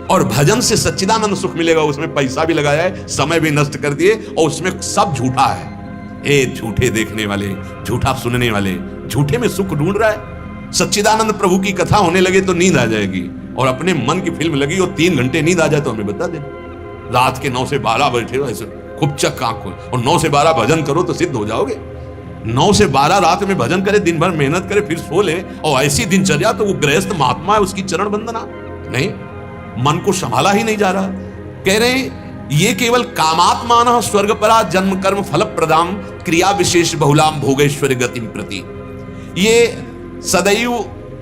और भजन से सच्चिदानंद सुख मिलेगा, उसमें पैसा भी लगाया है, समय भी नष्ट कर दिए, और उसमें सब झूठा है। ए झूठे देखने वाले, झूठा सुनने वाले, झूठे में सुख ढूंढ रहा है। सच्चिदानंद प्रभु की कथा होने लगे तो नींद आ जाएगी, और अपने मन की फिल्म लगी और 3 घंटे नींद आ जाए तो हमें बता देना। रात के 9 से 12 बैठे हो ऐसे खूब चक आंख खोल, और 9 से 12 भजन करो तो सिद्ध हो जाओगे। 9 से 12 रात में भजन करे, दिन भर मेहनत करे, फिर सो ले, और ऐसी दिनचर्या, तो वो गृहस्थ महात्मा है, उसकी चरण वंदना नहीं। मन को संभाला ही नहीं जा रहा। कह रहे ये केवल कामात्मान स्वर्गपरा जन्म कर्म फल प्रदाम क्रिया विशेष बहुलाम भोगेश्वरी गतिम प्रति। ये सदैव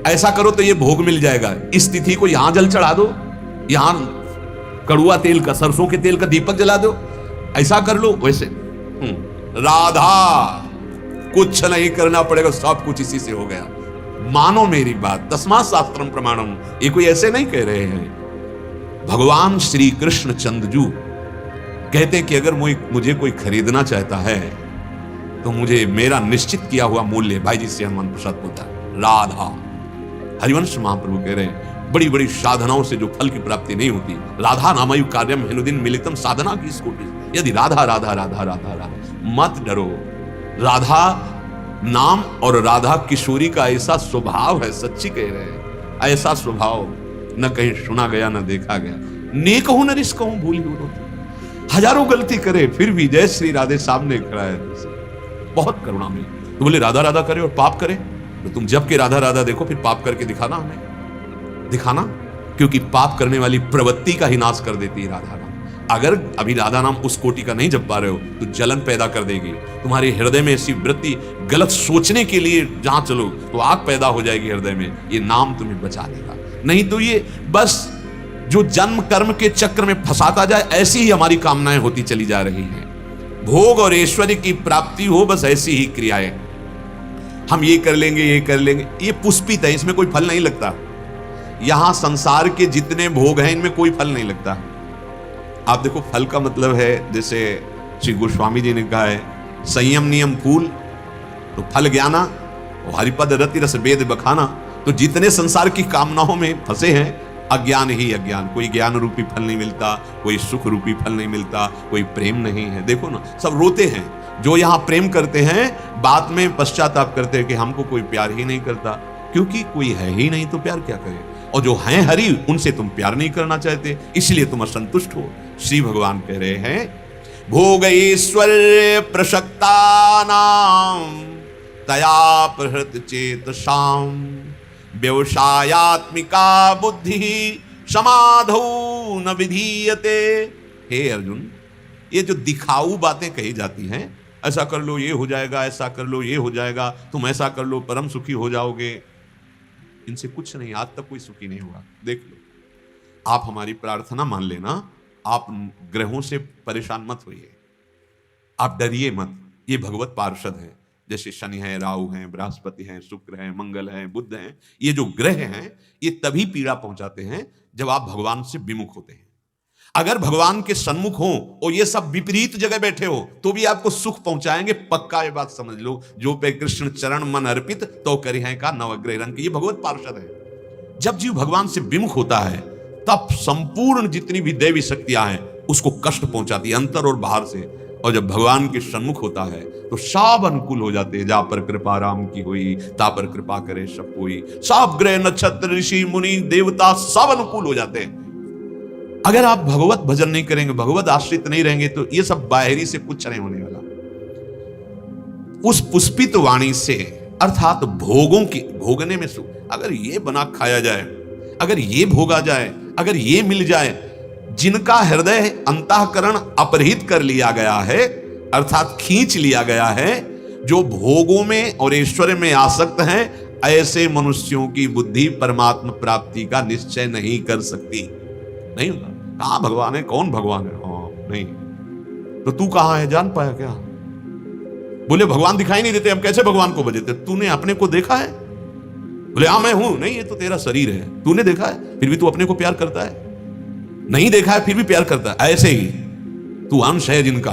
ऐसा करो तो ये भोग मिल जाएगा। इस तिथि को यहां जल चढ़ा दो, यहां कड़ुआ तेल का, सरसों के तेल का दीपक जला दो, ऐसा कर लो। वैसे राधा कुछ नहीं करना पड़ेगा, सब कुछ इसी से हो गया। मानो मेरी बात, तस्मात् शास्त्रम प्रमाणम। ये कोई ऐसे नहीं कह रहे हैं। भगवान श्री कृष्ण चंद्रजू कहते हैं कि अगर मुझे कोई खरीदना चाहता है तो मुझे मेरा निश्चित किया हुआ मूल्य, भाई जी से हनुमान प्रसाद बोलता है, राधा। हरिवंश महाप्रभु कह रहे हैं बड़ी बड़ी साधनाओं से जो फल की प्राप्ति नहीं होती, राधा नामयु कार्यम हेनुदिन मिलितम साधना की स्कोटि। यदि राधा राधा राधा राधा राधा, मत डरो। राधा नाम और राधा किशोरी का ऐसा स्वभाव है, सच्ची कह रहे हैं, ऐसा स्वभाव न कहीं सुना गया न देखा गया। नेक हूं न रिस्क हूं, भूल होती, हजारों गलती करे फिर भी जय श्री राधे सामने खड़ा है, बहुत करुणा में। तो बोले राधा राधा करे और पाप करे, तो तुम जब के राधा राधा देखो, फिर पाप करके दिखाना, हमें दिखाना, क्योंकि पाप करने वाली प्रवृत्ति का ही नाश कर देती है राधा नाम। अगर अभी राधा नाम उस कोटि का नहीं जप पा रहे हो तो जलन पैदा कर देगी तुम्हारे हृदय में। ऐसी वृत्ति गलत सोचने के लिए जहां चलो तो आग पैदा हो जाएगी हृदय में, ये नाम तुम्हें बचा लेगा। नहीं तो ये बस जो जन्म कर्म के चक्र में फंसाता जाए, ऐसी ही हमारी कामनाएं होती चली जा रही हैं। भोग और ऐश्वर्य की प्राप्ति हो, बस ऐसी ही क्रियाएं, हम ये कर लेंगे, ये कर लेंगे, ये पुष्पित है, इसमें कोई फल नहीं लगता। यहां संसार के जितने भोग हैं इनमें कोई फल नहीं लगता। आप देखो, फल का मतलब है, जैसे श्री गोस्वामी जी ने कहा है, संयम नियम फूल, तो फल ज्ञाना, और हरिपद रति रस वेद बखाना। तो जितने संसार की कामनाओं में फंसे हैं, अज्ञान ही अज्ञान। कोई ज्ञान रूपी फल नहीं मिलता, कोई सुख रूपी फल नहीं मिलता, कोई प्रेम नहीं है। देखो ना, सब रोते हैं। जो यहां प्रेम करते हैं, बाद में पश्चाताप करते हैं कि हमको कोई प्यार ही नहीं करता, क्योंकि कोई है ही नहीं तो प्यार क्या करे। और जो हैं हरि, उनसे तुम प्यार नहीं करना चाहते, इसलिए तुम असंतुष्ट हो। श्री भगवान कह रहे हैं, भोग ऐश्वर्य प्रशक्ता नाम तया प्रहृत चेतसाम व्यवसायात्मिका बुद्धि समाधौ न विधीयते। हे अर्जुन, ये जो दिखाऊ बातें कही जाती हैं, ऐसा कर लो ये हो जाएगा, ऐसा कर लो ये हो जाएगा, तुम ऐसा कर लो परम सुखी हो जाओगे, इनसे कुछ नहीं। आज तक कोई सुखी नहीं हुआ। देख लो, आप हमारी प्रार्थना मान लेना, आप ग्रहों से परेशान मत होइए, आप डरिए मत। ये भगवत पार्षद है, जैसे शनि है, राहु हैं, बृहस्पति हैं, शुक्र हैं, मंगल हैं, बुध हैं। ये जो ग्रह हैं, ये तभी पीड़ा पहुंचाते हैं जब आप भगवान से विमुख होते हैं। अगर भगवान के सन्मुख हो और ये सब विपरीत जगह बैठे हो तो भी आपको सुख पहुंचाएंगे, पक्का ये बात समझ लो। जो पे कृष्ण चरण मन अर्पित तो करिहे का नवग्रह रंग। ये भगवत पार्षद है। जब जीव भगवान से विमुख होता है तब संपूर्ण जितनी भी दैवी शक्तियां हैं उसको कष्ट पहुंचाती है, अंतर और बाहर से। और जब भगवान के सन्मुख होता है तो सब अनुकूल हो जाते हैं। जा पर कृपा राम की हुई, ता पर कृपा करे सब कोई। सब ग्रह नक्षत्र ऋषि मुनि देवता सब अनुकूल हो जाते हैं। अगर आप भगवत भजन नहीं करेंगे, भगवत आश्रित नहीं रहेंगे, तो ये सब बाहरी से कुछ नहीं होने वाला। उस पुष्पित वाणी से, अर्थात भोगों की भोगने में सुख, अगर ये बना खाया जाए, अगर ये भोगा जाए, अगर ये मिल जाए, जिनका हृदय अंतःकरण अपहृत कर लिया गया है, अर्थात खींच लिया गया है, जो भोगों में और ऐश्वर्य में आसक्त हैं, ऐसे मनुष्यों की बुद्धि परमात्मा प्राप्ति का निश्चय नहीं कर सकती। नहीं होता। कहां भगवान है, कौन भगवान है, हाँ नहीं, तो तू कहां है जान पाया क्या? बोले भगवान दिखाई नहीं देते, हम कैसे भगवान को भजते? तूने अपने को देखा है? बोले हाँ मैं हूं। नहीं, ये तो तेरा शरीर है। तूने देखा है, फिर भी तू अपने को प्यार करता है? नहीं देखा है, फिर भी प्यार करता है। ऐसे ही तू अंश है जिनका,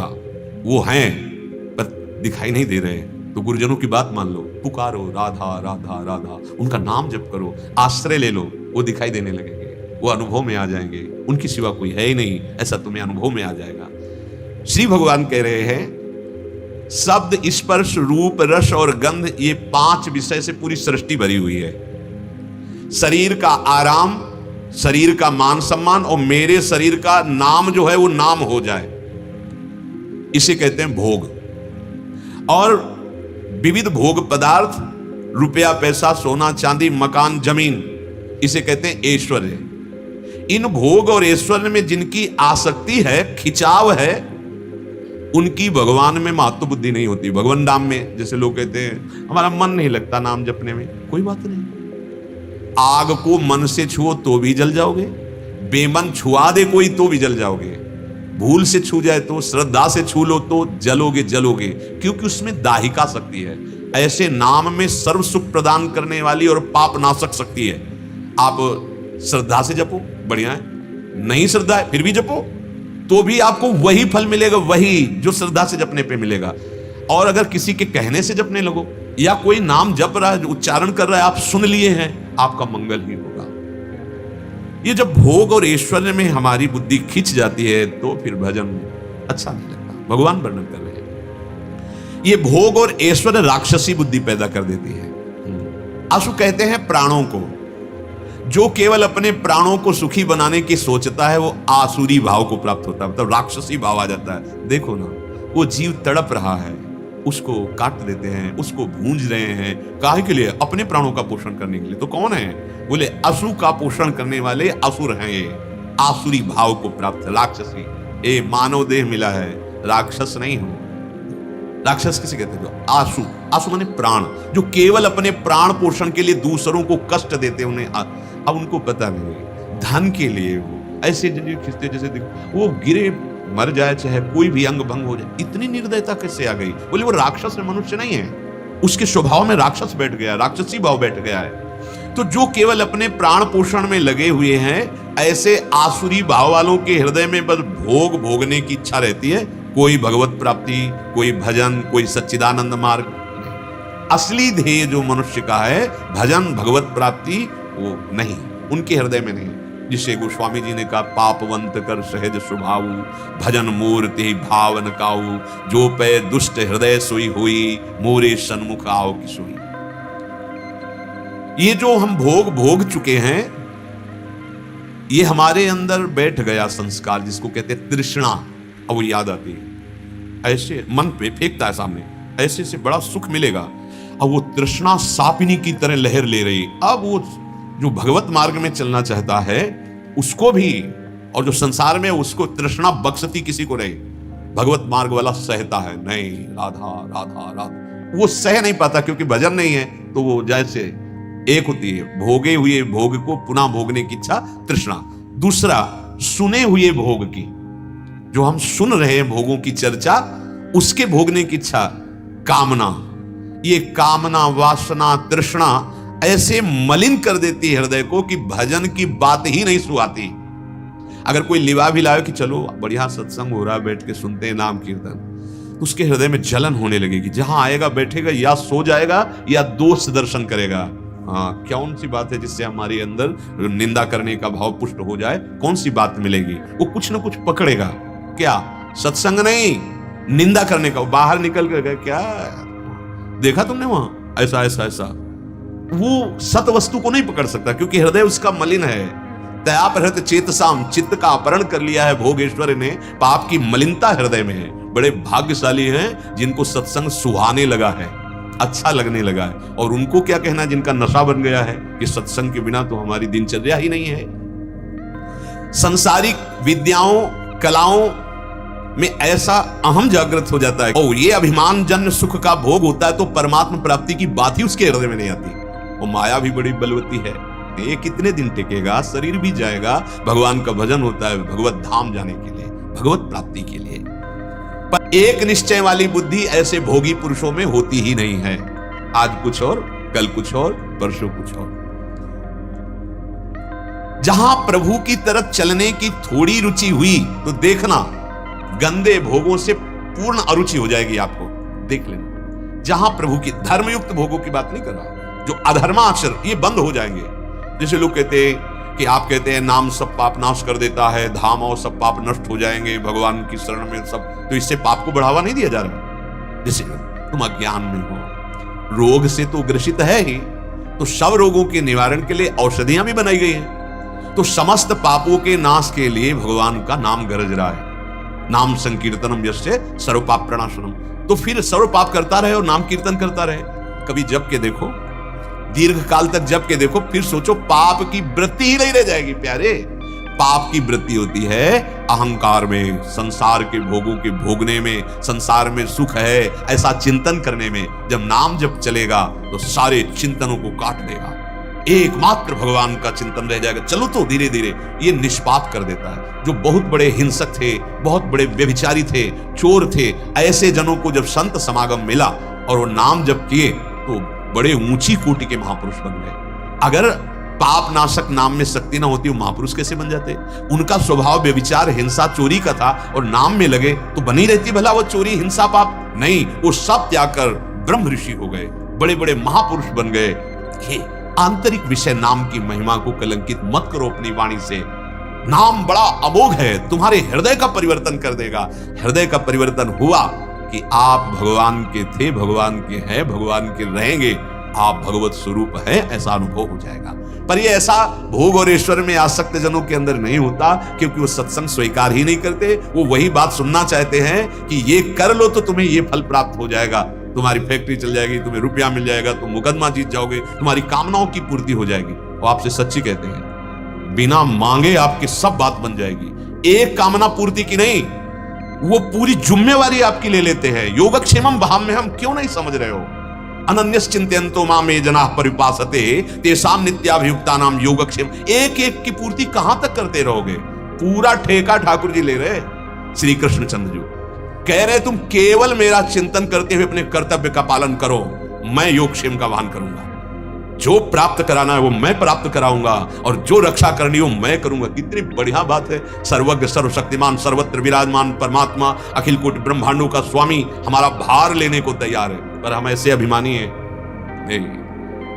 वो हैं पर दिखाई नहीं दे रहे। तो गुरुजनों की बात मान लो, पुकारो राधा राधा राधा, उनका नाम जप करो, आश्रय ले लो, वो दिखाई देने लगेंगे, वो अनुभव में आ जाएंगे। उनकी सिवा कोई है ही नहीं, ऐसा तुम्हें अनुभव में आ जाएगा। श्री भगवान कह रहे हैं शब्द, स्पर्श, रूप, रस और गंध, ये 5 विषय से पूरी सृष्टि भरी हुई है। शरीर का आराम, शरीर का मान सम्मान और मेरे शरीर का नाम जो है वो नाम हो जाए, इसे कहते हैं भोग। और विविध भोग पदार्थ, रुपया पैसा सोना चांदी मकान जमीन, इसे कहते हैं ऐश्वर्य। इन भोग और ऐश्वर्य में जिनकी आसक्ति है, खिंचाव है, उनकी भगवान में महत्व बुद्धि नहीं होती। भगवान नाम में जैसे लोग कहते हैं हमारा मन नहीं लगता नाम जपने में, कोई बात नहीं। आग को मन से छुओ तो भी जल जाओगे, बेमन छुआ दे कोई तो भी जल जाओगे, भूल से छू जाए तो, श्रद्धा से छू लो तो जलोगे जलोगे, क्योंकि उसमें दाहिका शक्ति है। ऐसे नाम में सर्व सुख प्रदान करने वाली और पाप नाशक शक्ति है। आप श्रद्धा से जपो, बढ़िया है। नहीं श्रद्धा है फिर भी जपो, तो भी आपको वही फल मिलेगा, वही जो श्रद्धा से जपने पे मिलेगा। और अगर किसी के कहने से जपने लगो, या कोई नाम जप रहा है, उच्चारण कर रहा है, आप सुन लिए हैं, आपका मंगल ही होगा। ये जब भोग और ऐश्वर्य में हमारी बुद्धि खिंच जाती है तो फिर भजन अच्छा नहीं लगता। भगवान वर्णन कर रहे हैं ये भोग और ऐश्वर्य राक्षसी बुद्धि पैदा कर देती है। आशु कहते हैं प्राणों को, जो केवल अपने प्राणों को सुखी बनाने की सोचता है वो आसुरी भाव को प्राप्त होता है, मतलब राक्षसी भाव आ जाता है। देखो ना, वो जीव तड़प रहा है, उसको काट देते हैं, उसको भूंज रहे हैं, काहे के लिए? अपने प्राणों का पोषण करने के लिए। तो कौन है? बोले असु का पोषण करने वाले असुर हैं ये, आसुरी भाव को प्राप्त राक्षसी। ए मानव देह मिला है, राक्षस नहीं हो। राक्षस किसे कहते हैं? आसु। आसु माने प्राण, जो केवल अपने प्राण पोषण के लिए दूसरों को कष्ट देते, उन्हें अब उनको पता नहीं, धन के लिए वो ऐसे खिंचते जैसे वो गिरे मर जाए, चाहे कोई भी अंग भंग हो जाए। इतनी निर्दयता कैसे आ गई? बोले वो राक्षस है, मनुष्य नहीं है, उसके स्वभाव में राक्षस बैठ गया, राक्षसी भाव बैठ गया है। तो जो केवल अपने प्राण पोषण में लगे हुए हैं, ऐसे आसुरी भाव वालों के हृदय में बस भोग भोगने की इच्छा रहती है, कोई भगवत प्राप्ति, कोई भजन, कोई सच्चिदानंद मार्ग। असली ध्येय जो मनुष्य का है, भजन भगवत प्राप्ति, वो नहीं, उनके हृदय में नहीं। जिसे गोस्वामी जी ने कहा, पापवंत कर सहज स्वभाव, भजन मूर्ति भावन काऊ, जो पे दुष्ट हृदय सोई हुई, मोरे सन्मुख आओ की सोई। ये जो हम भोग चुके हैं, ये हमारे अंदर बैठ गया संस्कार, जिसको कहते हैं तृष्णा। अब वो याद आती है, ऐसे मन पे फेंकता है सामने, ऐसे से बड़ा सुख मिलेगा। अब वो तृष्णा सापिनी की तरह लहर ले रही। अब वो जो भगवत मार्ग में चलना चाहता है उसको भी, और जो संसार में उसको तृष्णा बख्शती किसी को नहीं, भगवत मार्ग वाला सहता है नहीं, राधा राधा राधा। वो सह नहीं पाता क्योंकि भजन नहीं है, तो वो जैसे एक होती है भोगे हुए भोग को पुनः भोगने की इच्छा, तृष्णा। दूसरा, सुने हुए भोग की, जो हम सुन रहे हैं भोगों की चर्चा, उसके भोगने की इच्छा, कामना। ये कामना, वासना, तृष्णा ऐसे मलिन कर देती है हृदय को कि भजन की बात ही नहीं सुहाती। अगर कोई लिवा भी लाए कि चलो बढ़िया सत्संग हो रहा है, बैठ के सुनते हैं नाम कीर्तन, तो उसके हृदय में जलन होने लगेगी। जहां आएगा बैठेगा, या सो जाएगा या दोष दर्शन करेगा। हाँ, कौन सी बात है जिससे हमारे अंदर निंदा करने का भाव पुष्ट हो जाए? कौन सी बात मिलेगी? वो कुछ ना कुछ पकड़ेगा। क्या? सत्संग नहीं, निंदा करने का। बाहर निकल कर क्या देखा तुमने वहां, ऐसा ऐसा ऐसा। वो सत वस्तु को नहीं पकड़ सकता क्योंकि हृदय उसका मलिन है। तयाप रहते चेतसाम, चित्त का अपहरण कर लिया है भोगेश्वर ने, पाप की मलिनता हृदय में है। बड़े भाग्यशाली हैं जिनको सत्संग सुहाने लगा है, अच्छा लगने लगा है। और उनको क्या कहना जिनका नशा बन गया है कि सत्संग के बिना तो हमारी दिनचर्या ही नहीं है। संसारिक विद्याओं, कलाओं में ऐसा अहम जागृत हो जाता है, ओ ये अभिमान जन्य सुख का भोग होता है, तो परमात्मा प्राप्ति की बात ही उसके हृदय में नहीं आती। वो माया भी बड़ी बलवती है, ये कितने दिन टिकेगा, शरीर भी जाएगा। भगवान का भजन होता है भगवत धाम जाने के लिए, भगवत प्राप्ति के लिए। पर एक निश्चय वाली बुद्धि ऐसे भोगी पुरुषों में होती ही नहीं है। आज कुछ और, कल कुछ और, परसों कुछ और। जहां प्रभु की तरफ चलने की थोड़ी रुचि हुई तो देखना गंदे भोगों से पूर्ण अरुचि हो जाएगी आपको, देख लेना। जहां प्रभु की धर्मयुक्त भोगों की बात नहीं कर रहा, जो अधर्माचर ये बंद हो जाएंगे। जैसे लोग कहते हैं कि आप कहते हैं नाम सब पाप नाश कर देता है, धाम और सब पाप नष्ट हो जाएंगे भगवान की शरण में सब, तो इससे पाप को बढ़ावा नहीं दिया जा रहा। जैसे तुम अज्ञान में हो, रोग से तो ग्रसित है ही, तो सब रोगों के निवारण के लिए औषधियां भी बनाई गई हैं। तो समस्त पापों के नाश के लिए भगवान का नाम गरज रहा है। नाम संकीर्तनम यस्य सर्व पाप प्रणाशनम। तो फिर सर्व पाप करता रहे और नाम कीर्तन करता रहे। कभी जप के देखो, दीर्घ काल तक जप के देखो, फिर सोचो पाप की वृत्ति ही नहीं रह जाएगी प्यारे। पाप की वृत्ति होती है अहंकार में, संसार के भोगों के भोगने में, संसार में सुख है ऐसा चिंतन करने में। जब नाम जब चलेगा तो सारे चिंतनों को काट देगा, एकमात्र भगवान का चिंतन रह जाएगा। चलो तो धीरे धीरे ये निष्पाप कर देता है। जो बहुत बड़े हिंसक थे, बहुत बड़े व्यभिचारी थे, चोर थे, ऐसे जनों को जब संत समागम मिला और वो नाम जब किए तो बड़े ऊंची कोटि के महापुरुष बन गए। अगर पाप नाशक नाम में शक्ति ना होती वो महापुरुष कैसे बन जाते? उनका स्वभाव व्यभिचार हिंसा चोरी का था और नाम में लगे तो बनी रहती भला वो चोरी हिंसा पाप? नहीं, वो सब त्याग कर ब्रह्म ऋषि हो गए, बड़े बड़े महापुरुष बन गए। ये आंतरिक विषय नाम की महिमा को कलंकित मत करो अपनी वाणी से। नाम बड़ा अमोघ है, तुम्हारे हृदय का परिवर्तन कर देगा। हृदय का परिवर्तन हुआ कि आप भगवान के थे, भगवान के हैं, भगवान के रहेंगे, आप भगवत स्वरूप है ऐसा अनुभव हो जाएगा। पर ये ऐसा भोग और ईश्वर में आसक्त जनों के अंदर नहीं होता, क्योंकि वो सत्संग स्वीकार ही नहीं करते। वो वही बात सुनना चाहते हैं कि ये कर लो तो तुम्हें ये फल प्राप्त हो जाएगा, तुम्हारी फैक्ट्री चल जाएगी, तुम्हें रुपया मिल जाएगा, तुम मुकदमा जीत जाओगे, तुम्हारी कामनाओं की पूर्ति हो जाएगी। वो आपसे सच्ची कहते हैं, बिना मांगे आपकी सब बात बन जाएगी। एक कामना पूर्ति की नहीं, वो पूरी जिम्मेवारी आपकी ले लेते हैं। योगक्षेमम भाव में हम क्यों नहीं समझ रहे हो? अनन्यस चिंतयन्तो मां मे जनाः परिपासते तेषां नित्याभियुक्तानां योगक्षेम। एक एक की पूर्ति कहां तक करते रहोगे? पूरा ठेका ठाकुर जी ले रहे, श्री कृष्ण चंद्र जी कह रहे तुम केवल मेरा चिंतन करते हुए अपने कर्तव्य का पालन करो, मैं योगक्षेम का वहन करूंगा। जो प्राप्त कराना है वो मैं प्राप्त कराऊंगा और जो रक्षा करनी हो मैं करूंगा। कितनी बढ़िया बात है। सर्वज्ञ सर्वशक्तिमान सर्वत्र विराजमान परमात्मा अखिल कोटि ब्रह्मांडों का स्वामी हमारा भार लेने को तैयार है। पर हम ऐसे अभिमानी हैं नहीं,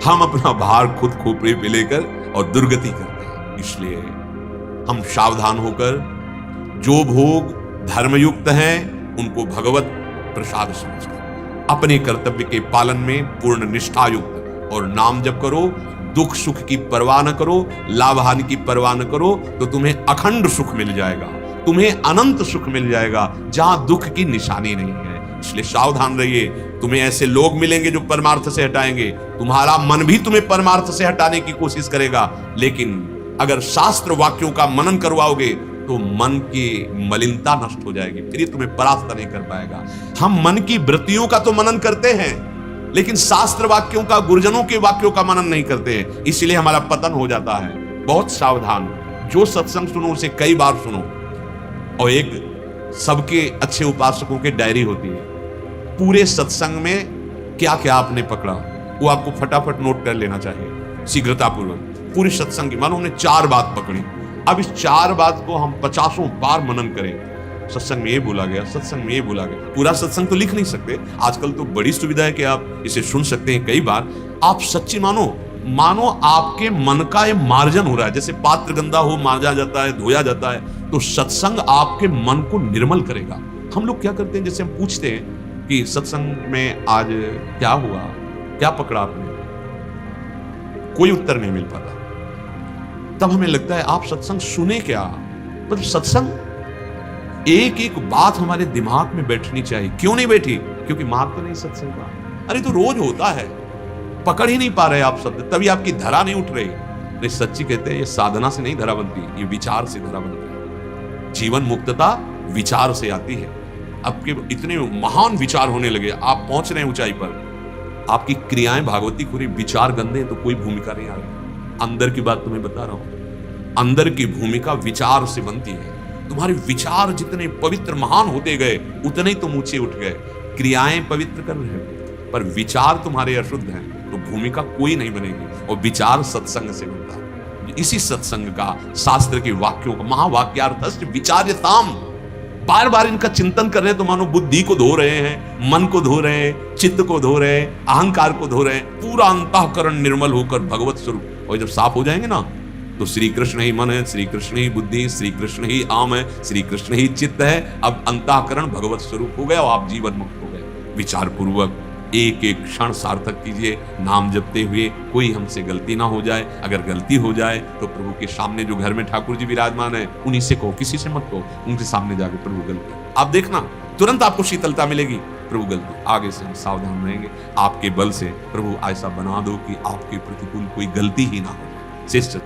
हम अपना भार खुद खोपड़े पे लेकर और दुर्गति करते हैं। इसलिए हम सावधान होकर जो भोग धर्मयुक्त हैं उनको भगवत प्रसाद समझकर अपने कर्तव्य के पालन में पूर्ण निष्ठा युक्त और नाम जप करो। दुख सुख की परवाह न करो, लाभ हानि की परवाह न करो, तो तुम्हें अखंड सुख मिल जाएगा, तुम्हें अनंत सुख मिल जाएगा जहां दुख की निशानी नहीं है। इसलिए सावधान रहिए। तुम्हें ऐसे लोग मिलेंगे जो परमार्थ से हटाएंगे, तुम्हारा मन भी तुम्हें परमार्थ से हटाने की कोशिश करेगा। लेकिन अगर शास्त्र वाक्यों का मनन करवाओगे तो मन की मलिनता नष्ट हो जाएगी, फिर ये तुम्हें परास्त नहीं कर पाएगा। हम मन की वृत्तियों का तो मनन करते हैं, लेकिन शास्त्र वाक्यों का, गुरुजनों के वाक्यों का मनन नहीं करते हैं, इसलिए हमारा पतन हो जाता है। बहुत सावधान। जो सत्संग सुनो उसे कई बार सुनो। और एक सबके अच्छे उपासकों की डायरी होती है, पूरे सत्संग में क्या क्या आपने पकड़ा वो आपको फटाफट नोट कर लेना चाहिए शीघ्रतापूर्वक। पूरे सत्संग की, मानो हमने 4 बात पकड़ी, अब इस 4 बात को हम 50 बार मनन करें। सत्संग में ये बोला गया, सत्संग में ये बोला गया। पूरा सत्संग तो लिख नहीं सकते, आजकल तो बड़ी सुविधा है कि आप इसे सुन सकते हैं कई बार। आप सच्ची मानो आपके मन का ये मार्जन हो रहा है। जैसे पात्र गंदा हो मार्जा जाता है, धोया जाता है, तो सत्संग आपके मन को निर्मल करेगा। हम लोग क्या करते हैं, जैसे हम पूछते हैं कि सत्संग में आज क्या हुआ, क्या पकड़ा आपने, कोई उत्तर नहीं मिल पाता। तब हमें लगता है आप सत्संग सुने क्या। मतलब सत्संग एक एक बात हमारे दिमाग में बैठनी चाहिए। क्यों नहीं बैठी? क्योंकि महत्व नहीं सत्संग का। अरे तो रोज होता है, पकड़ ही नहीं पा रहे आप शब्द, तभी आपकी धरा नहीं उठ रही। नहीं, सच्ची कहते हैं ये साधना से नहीं धरा बनती, ये विचार से धरा बनती है। जीवन मुक्तता विचार से आती है। आपके इतने महान विचार होने लगे, आप पहुंच रहे हैं ऊंचाई पर, आपकी क्रियाएं भागवती खुरी, विचार गंदे तो कोई भूमिका नहीं आ रही। अंदर की बात तुम्हें बता रहा हूं, अंदर की भूमिका विचार से बनती है। तुम्हारे विचार जितने पवित्र महान होते गए उतने ही तुम ऊंचे उठ गए। क्रियाएं पवित्र कर रहे हो पर विचार तुम्हारे अशुद्ध हैं तो भूमिका कोई नहीं बनेगी। और विचार सत्संग से बनता है। इसी सत्संग का, शास्त्र के वाक्यों का, महावाक्यार्थस्य विचार्यताम, बार बार इनका चिंतन कर रहे हैं तो मानो बुद्धि को धो रहे हैं, मन को धो रहे हैं, चित्त को धो रहे हैं, अहंकार को धो रहे हैं, पूरा अंतःकरण निर्मल होकर भगवत स्वरूप। और जब साफ हो जाएंगे ना तो श्री कृष्ण ही मन है, श्री कृष्ण ही बुद्धि, श्री कृष्ण ही आम है, श्री कृष्ण ही चित्त है। अब अंतःकरण भगवत स्वरूप हो गया और आप जीवन मुक्त हो गए। विचार पूर्वक एक एक क्षण सार्थक कीजिए नाम जपते हुए, कोई हमसे गलती ना हो जाए। अगर गलती हो जाए तो प्रभु के सामने जो घर में ठाकुर जी विराजमान है उन्हीं से कहो, किसी से मत कहो। उनके सामने जाकर प्रभु गलती, आप देखना तुरंत आपको शीतलता मिलेगी। प्रभु गलती, आगे से हम सावधान रहेंगे। आपके बल से प्रभु ऐसा बना दो कि आपके प्रतिकूल कोई गलती ही ना हो। श्रेष्ठ